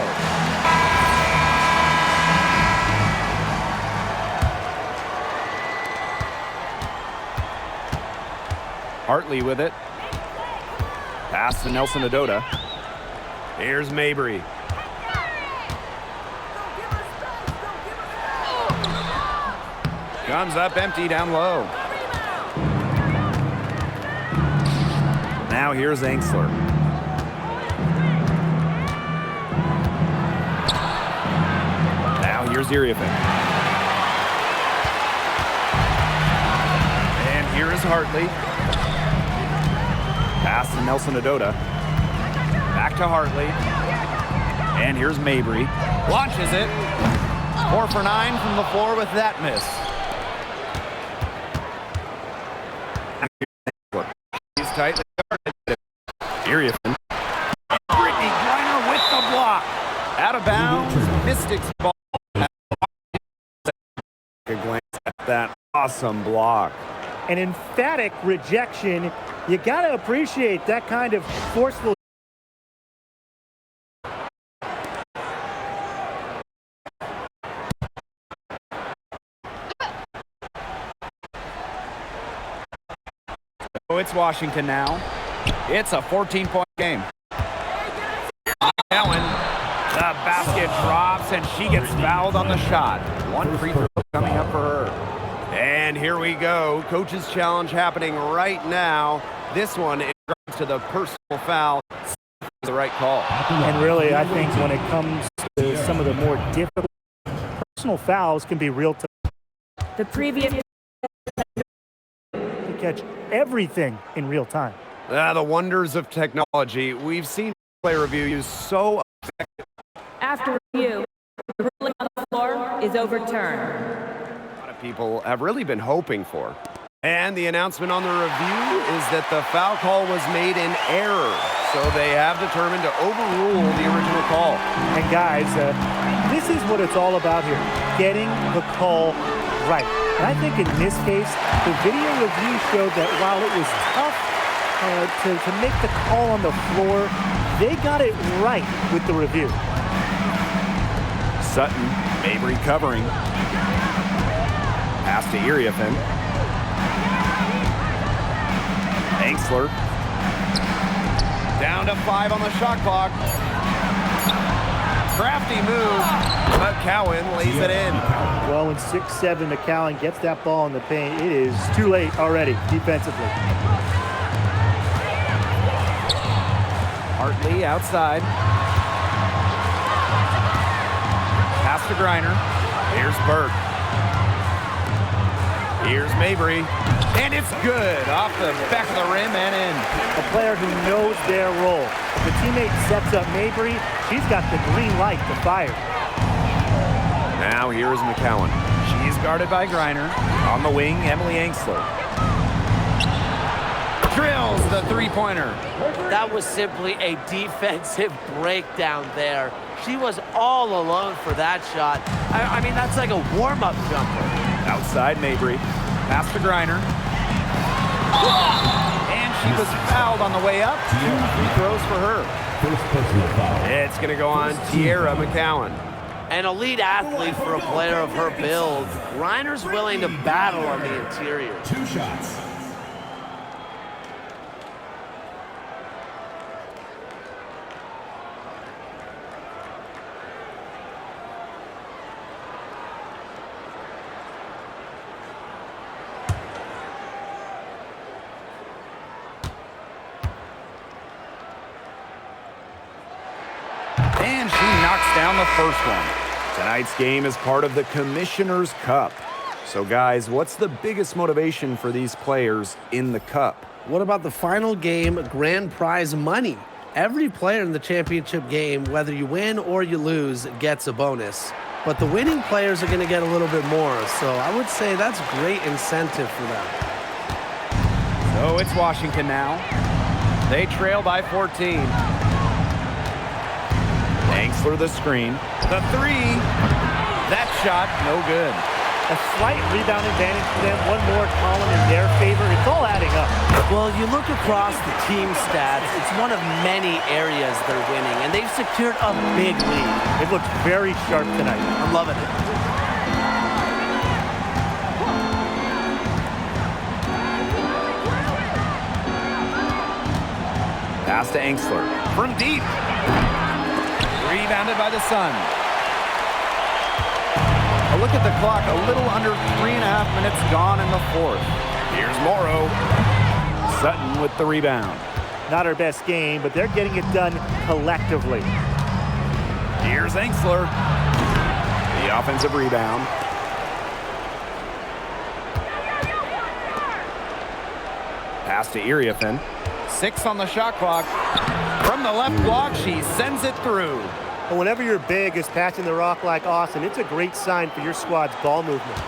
Hartley with it. Pass to Nelson Adota. Here's Mabry. Comes up empty down low. Now here's Angsler. Now here's Iriafen. And here is Hartley. Pass to Nelson Adota. Back to Hartley. And here's Mabry. Launches it. 4 for 9 from the floor with that miss. He's tightly guarded. Iriafen. Brittany Griner with the block. Out of bounds. Mystics ball. A glance at that awesome block. An emphatic rejection. You got to appreciate that kind of forceful. So it's Washington now. It's a 14-point game. Ellen, the basket drops, and she gets fouled on the shot. One free throw coming up for her. And here we go. Coach's challenge happening right now. This one is to the personal foul. The right call. And really, I think when it comes to some of the more difficult personal fouls can be real tough. The previous To catch everything in real time. The wonders of technology. We've seen play review use so effective. after review, the ruling on the floor is overturned. A lot of people have really been hoping for. And the announcement on the review is that the foul call was made in error. So they have determined to overrule the original call. And guys, this is what it's all about here, getting the call right. And I think in this case, the video review showed that while it was tough to make the call on the floor, they got it right with the review. Sutton, Mabry covering. Pass to Iriafen. Angsler. Down to 5 on the shot clock. Crafty move, but Cowan lays it in. Well, when 6'7" McCowan gets that ball in the paint, it is too late already defensively. Hartley outside. Pass to Griner. Here's Burke. Here's Mabry. And it's good. Off the back of the rim and in. A player who knows their role. If the teammate sets up Mabry, she's got the green light to fire. Now here's McCowan. She's guarded by Griner. On the wing, Emily Angsler. Drills the three-pointer. That was simply a defensive breakdown there. She was all alone for that shot. I mean, that's like a warm-up jumper. Outside Mabry. Pass to Griner. And she was fouled on the way up. 2 free throws for her. First personal foul. It's going to go on Tierra McCowan. An elite athlete for a player of her build. Griner's willing to battle on the interior. 2 shots. And she knocks down the first one. Tonight's game is part of the Commissioner's Cup. So guys, what's the biggest motivation for these players in the Cup? What about the final game grand prize money? Every player in the championship game, whether you win or you lose, gets a bonus. But the winning players are going to get a little bit more. So I would say that's great incentive for them. So it's Washington now. They trail by 14. Thanks for the screen. The three. That shot, no good. A slight rebound advantage for them. One more column in their favor. It's all adding up. Well, you look across the team stats, it's one of many areas they're winning, and they've secured a big lead. It looks very sharp tonight. I'm loving it. Pass to Angsler. From deep. Rebounded by the Sun. A look at the clock. A little under 3.5 minutes gone in the fourth. Here's Morrow. Sutton with the rebound. Not our best game, but they're getting it done collectively. Here's Angsler. The offensive rebound. Pass to Iriafen. 6 on the shot clock. From the left block, she sends it through. But whenever you're big as passing the rock like Austin, it's a great sign for your squad's ball movement.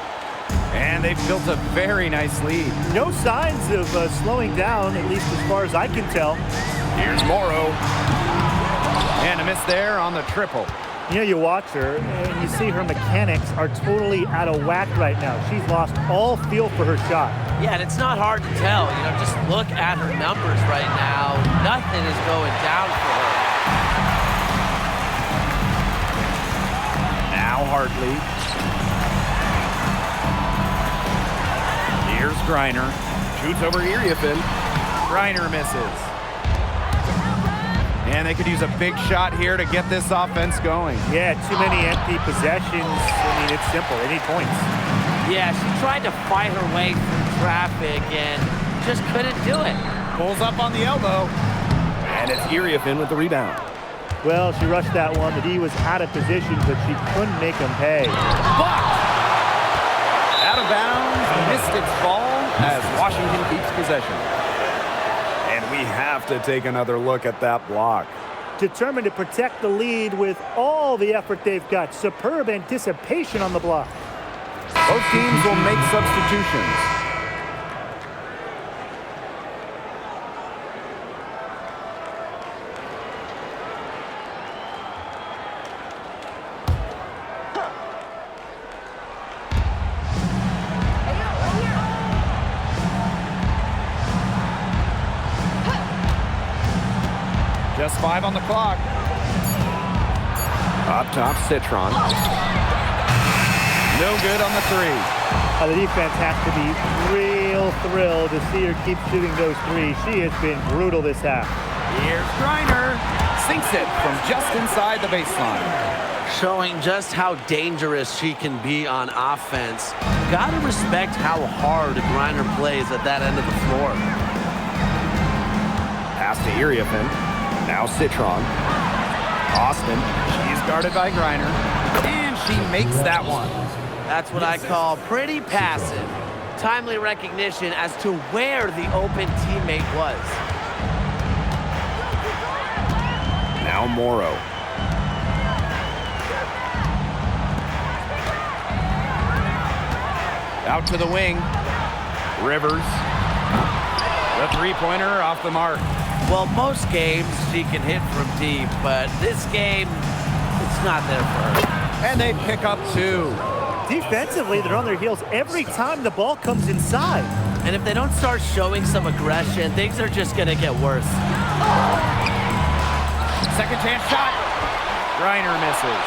And they've built a very nice lead. No signs of slowing down, at least as far as I can tell. Here's Morrow. And a miss there on the triple. You know, you watch her, and you see her mechanics are totally out of whack right now. She's lost all feel for her shot. Yeah, and it's not hard to tell. You know, just look at her numbers right now. Nothing is going down for her. Now Hartley. Here's Griner. Shoots over Iriafen. Griner misses. And they could use a big shot here to get this offense going. Yeah, too many empty possessions. I mean, it's simple. They need points. Yeah, she tried to fight her way through traffic and just couldn't do it. Pulls up on the elbow. And it's Iriafen with the rebound. Well, she rushed that one. The D was out of position, but she couldn't make them pay. Blocked! Out of bounds. Mystics ball as Washington keeps possession. And we have to take another look at that block. Determined to protect the lead with all the effort they've got. Superb anticipation on the block. Both teams will make substitutions. Just 5 on the clock. Up top, Citron. No good on the 3. The defense has to be real thrilled to see her keep shooting those threes. She has been brutal this half. Here's Griner. Sinks it from just inside the baseline. Showing just how dangerous she can be on offense. Gotta respect how hard Griner plays at that end of the floor. Pass to Iriafen. Now Citron. Austin. She's guarded by Griner. And she makes that one. That's what I call pretty passive. Timely recognition as to where the open teammate was. Now Morrow. Out to the wing. Rivers. The three-pointer off the mark. Well, most games she can hit from deep, but this game, it's not there for her. And they pick up 2. Defensively, they're on their heels every time the ball comes inside. And if they don't start showing some aggression, things are just going to get worse. Second chance shot. Griner misses.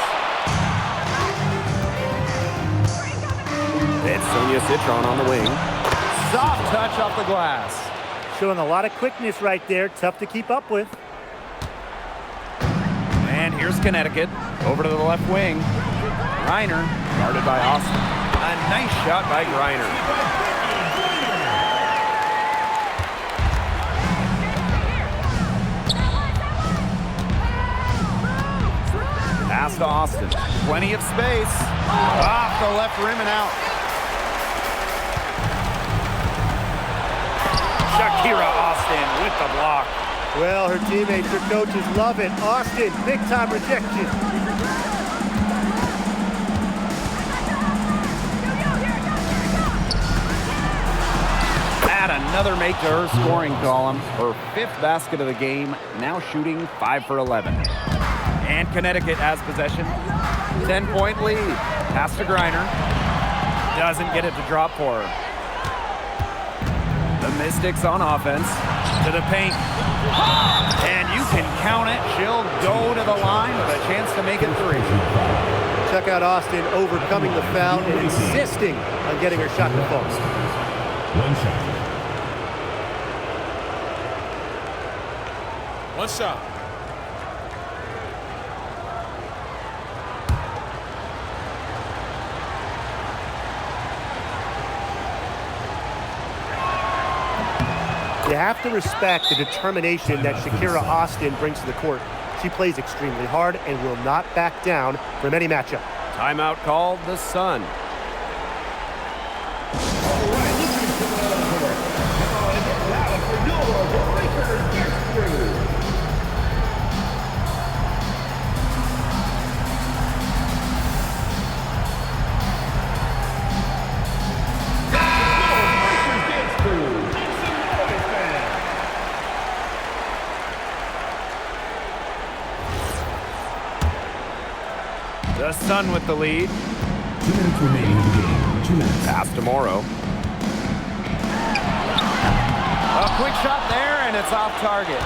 It's Sonia Citron on the wing. Soft touch off the glass. Showing a lot of quickness right there. Tough to keep up with. And here's Connecticut. Over to the left wing. Griner, guarded by Austin. A nice shot by Griner. Pass to Austin. Plenty of space. Off the left rim and out. Shakira Austin with the block. Well, her teammates, her coaches love it. Austin, big-time rejection. Add another make to her scoring column. Her 5th basket of the game, now shooting 5 for 11. And Connecticut has possession. 10-point lead. Pass to Griner. Doesn't get it to drop for her. The Mystics on offense. To the paint. And you can count it. She'll go to the line with a chance to make it 3. Check out Austin overcoming the foul and insisting on getting her shot to fall. One shot. One shot. You have to respect the determination that Shakira Austin brings to the court. She plays extremely hard and will not back down from any matchup. Timeout called the Sun. The Sun with the lead. 2 minutes remaining in the game. 2 minutes. Pass to Morrow. A quick shot there, and it's off target.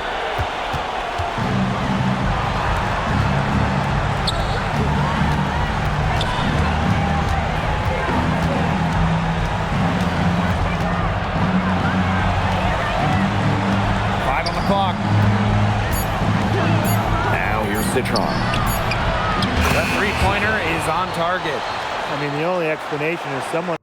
Five on the clock. Now here's Citron. The three-pointer is on target. I mean, the only explanation is someone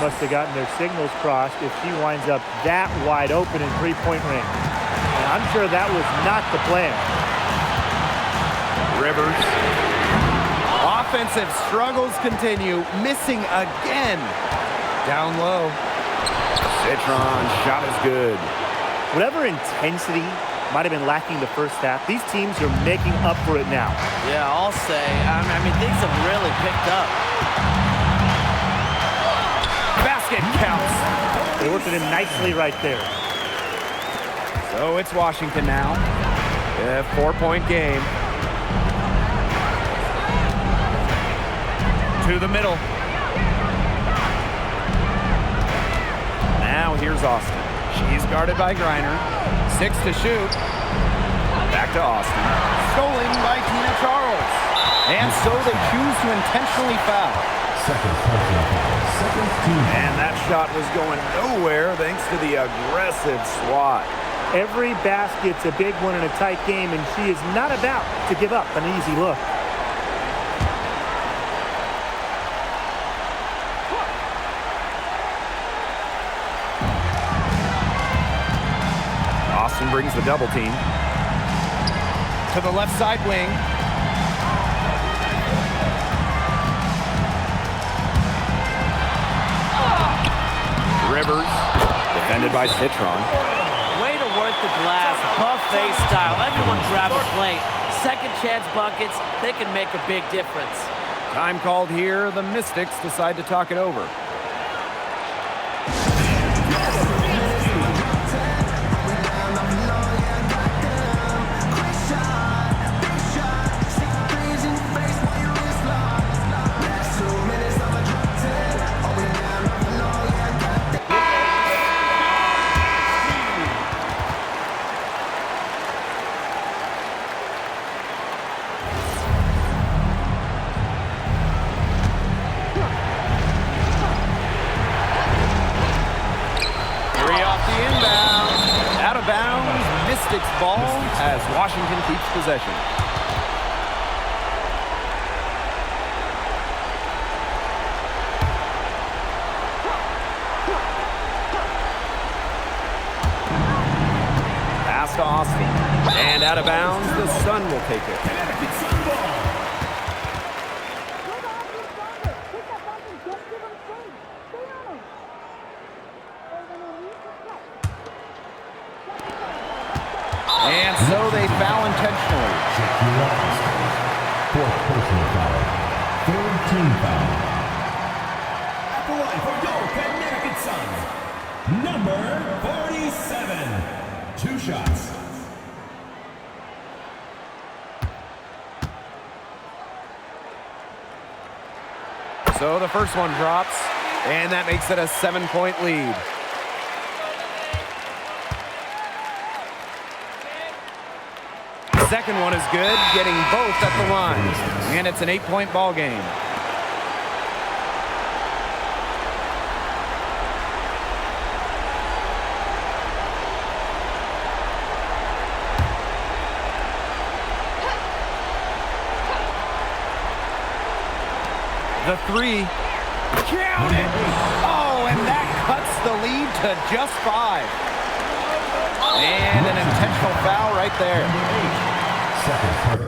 must have gotten their signals crossed if she winds up that wide open in three-point range. And I'm sure that was not the plan. Rivers. Offensive struggles continue. Missing again. Down low. Citron shot is good. Whatever intensity might have been lacking the first half, these teams are making up for it now. Yeah, I'll say. I mean, things have really picked up. Basket counts. They worked it in nicely right there. So it's Washington now. A 4-point game. To the middle. Now here's Austin. She's guarded by Griner. 6 to shoot. Back to Austin. Stolen by Tina Charles. And so they choose to intentionally foul. Second team. And that shot was going nowhere thanks to the aggressive swat. Every basket's a big one in a tight game, and she is not about to give up an easy look. Austin brings the double team. To the left side wing. Rivers, defended by Citron. Way to work the glass, buffet style. Everyone grab a plate. Second chance buckets, they can make a big difference. Time called here. The Mystics decide to talk it over. Mystics ball as Washington keeps possession. Pass to Austin. And out of bounds, the Sun will take it. And so they foul intentionally. Fourth personal foul. Third team foul. At the line for your Connecticut Suns, number 47. 2 shots. So the first one drops, and that makes it a 7-point lead. Second one is good, getting both at the line. And it's an 8-point ball game. The 3. Count it! Oh, and that cuts the lead to just 5. And an intentional foul right there. Second.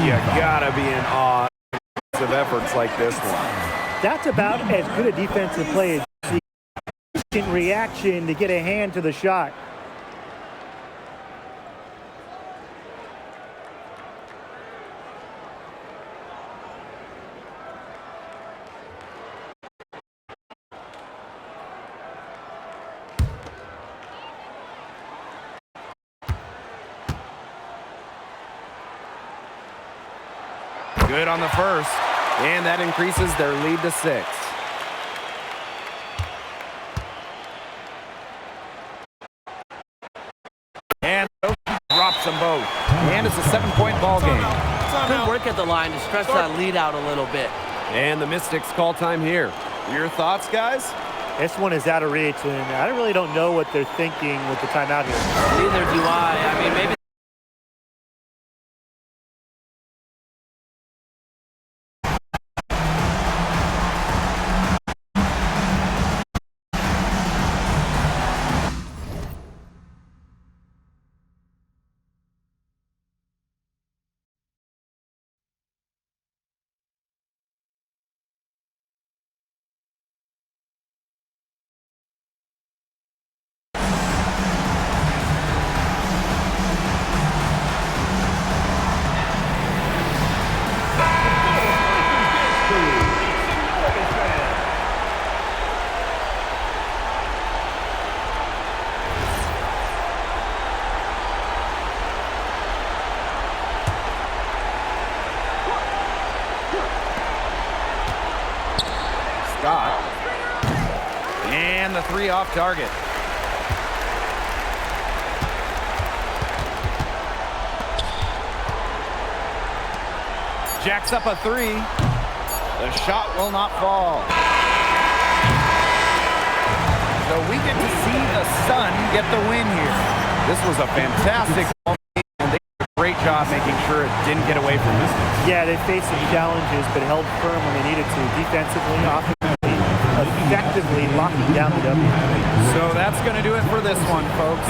You gotta be in awe of efforts like this one. That's about as good a defensive play as you see. In reaction to get a hand to the shot. Good on the first, and that increases their lead to 6. And drops them both. And it's a 7-point ball game. Good work at the line to stretch that lead out a little bit. And the Mystics call time here. Your thoughts, guys? This one is out of reach, and I really don't know what they're thinking with the timeout here. Neither do I. I mean, maybe. And the 3 off target. Jacks up a 3. The shot will not fall. So we get to see the Sun get the win here. This was a fantastic ball game, and they did a great job making sure it didn't get away from this. Yeah, they faced some challenges, but held firm when they needed to. Defensively, offensively, effectively locking down the W. So that's going to do it for this one, folks.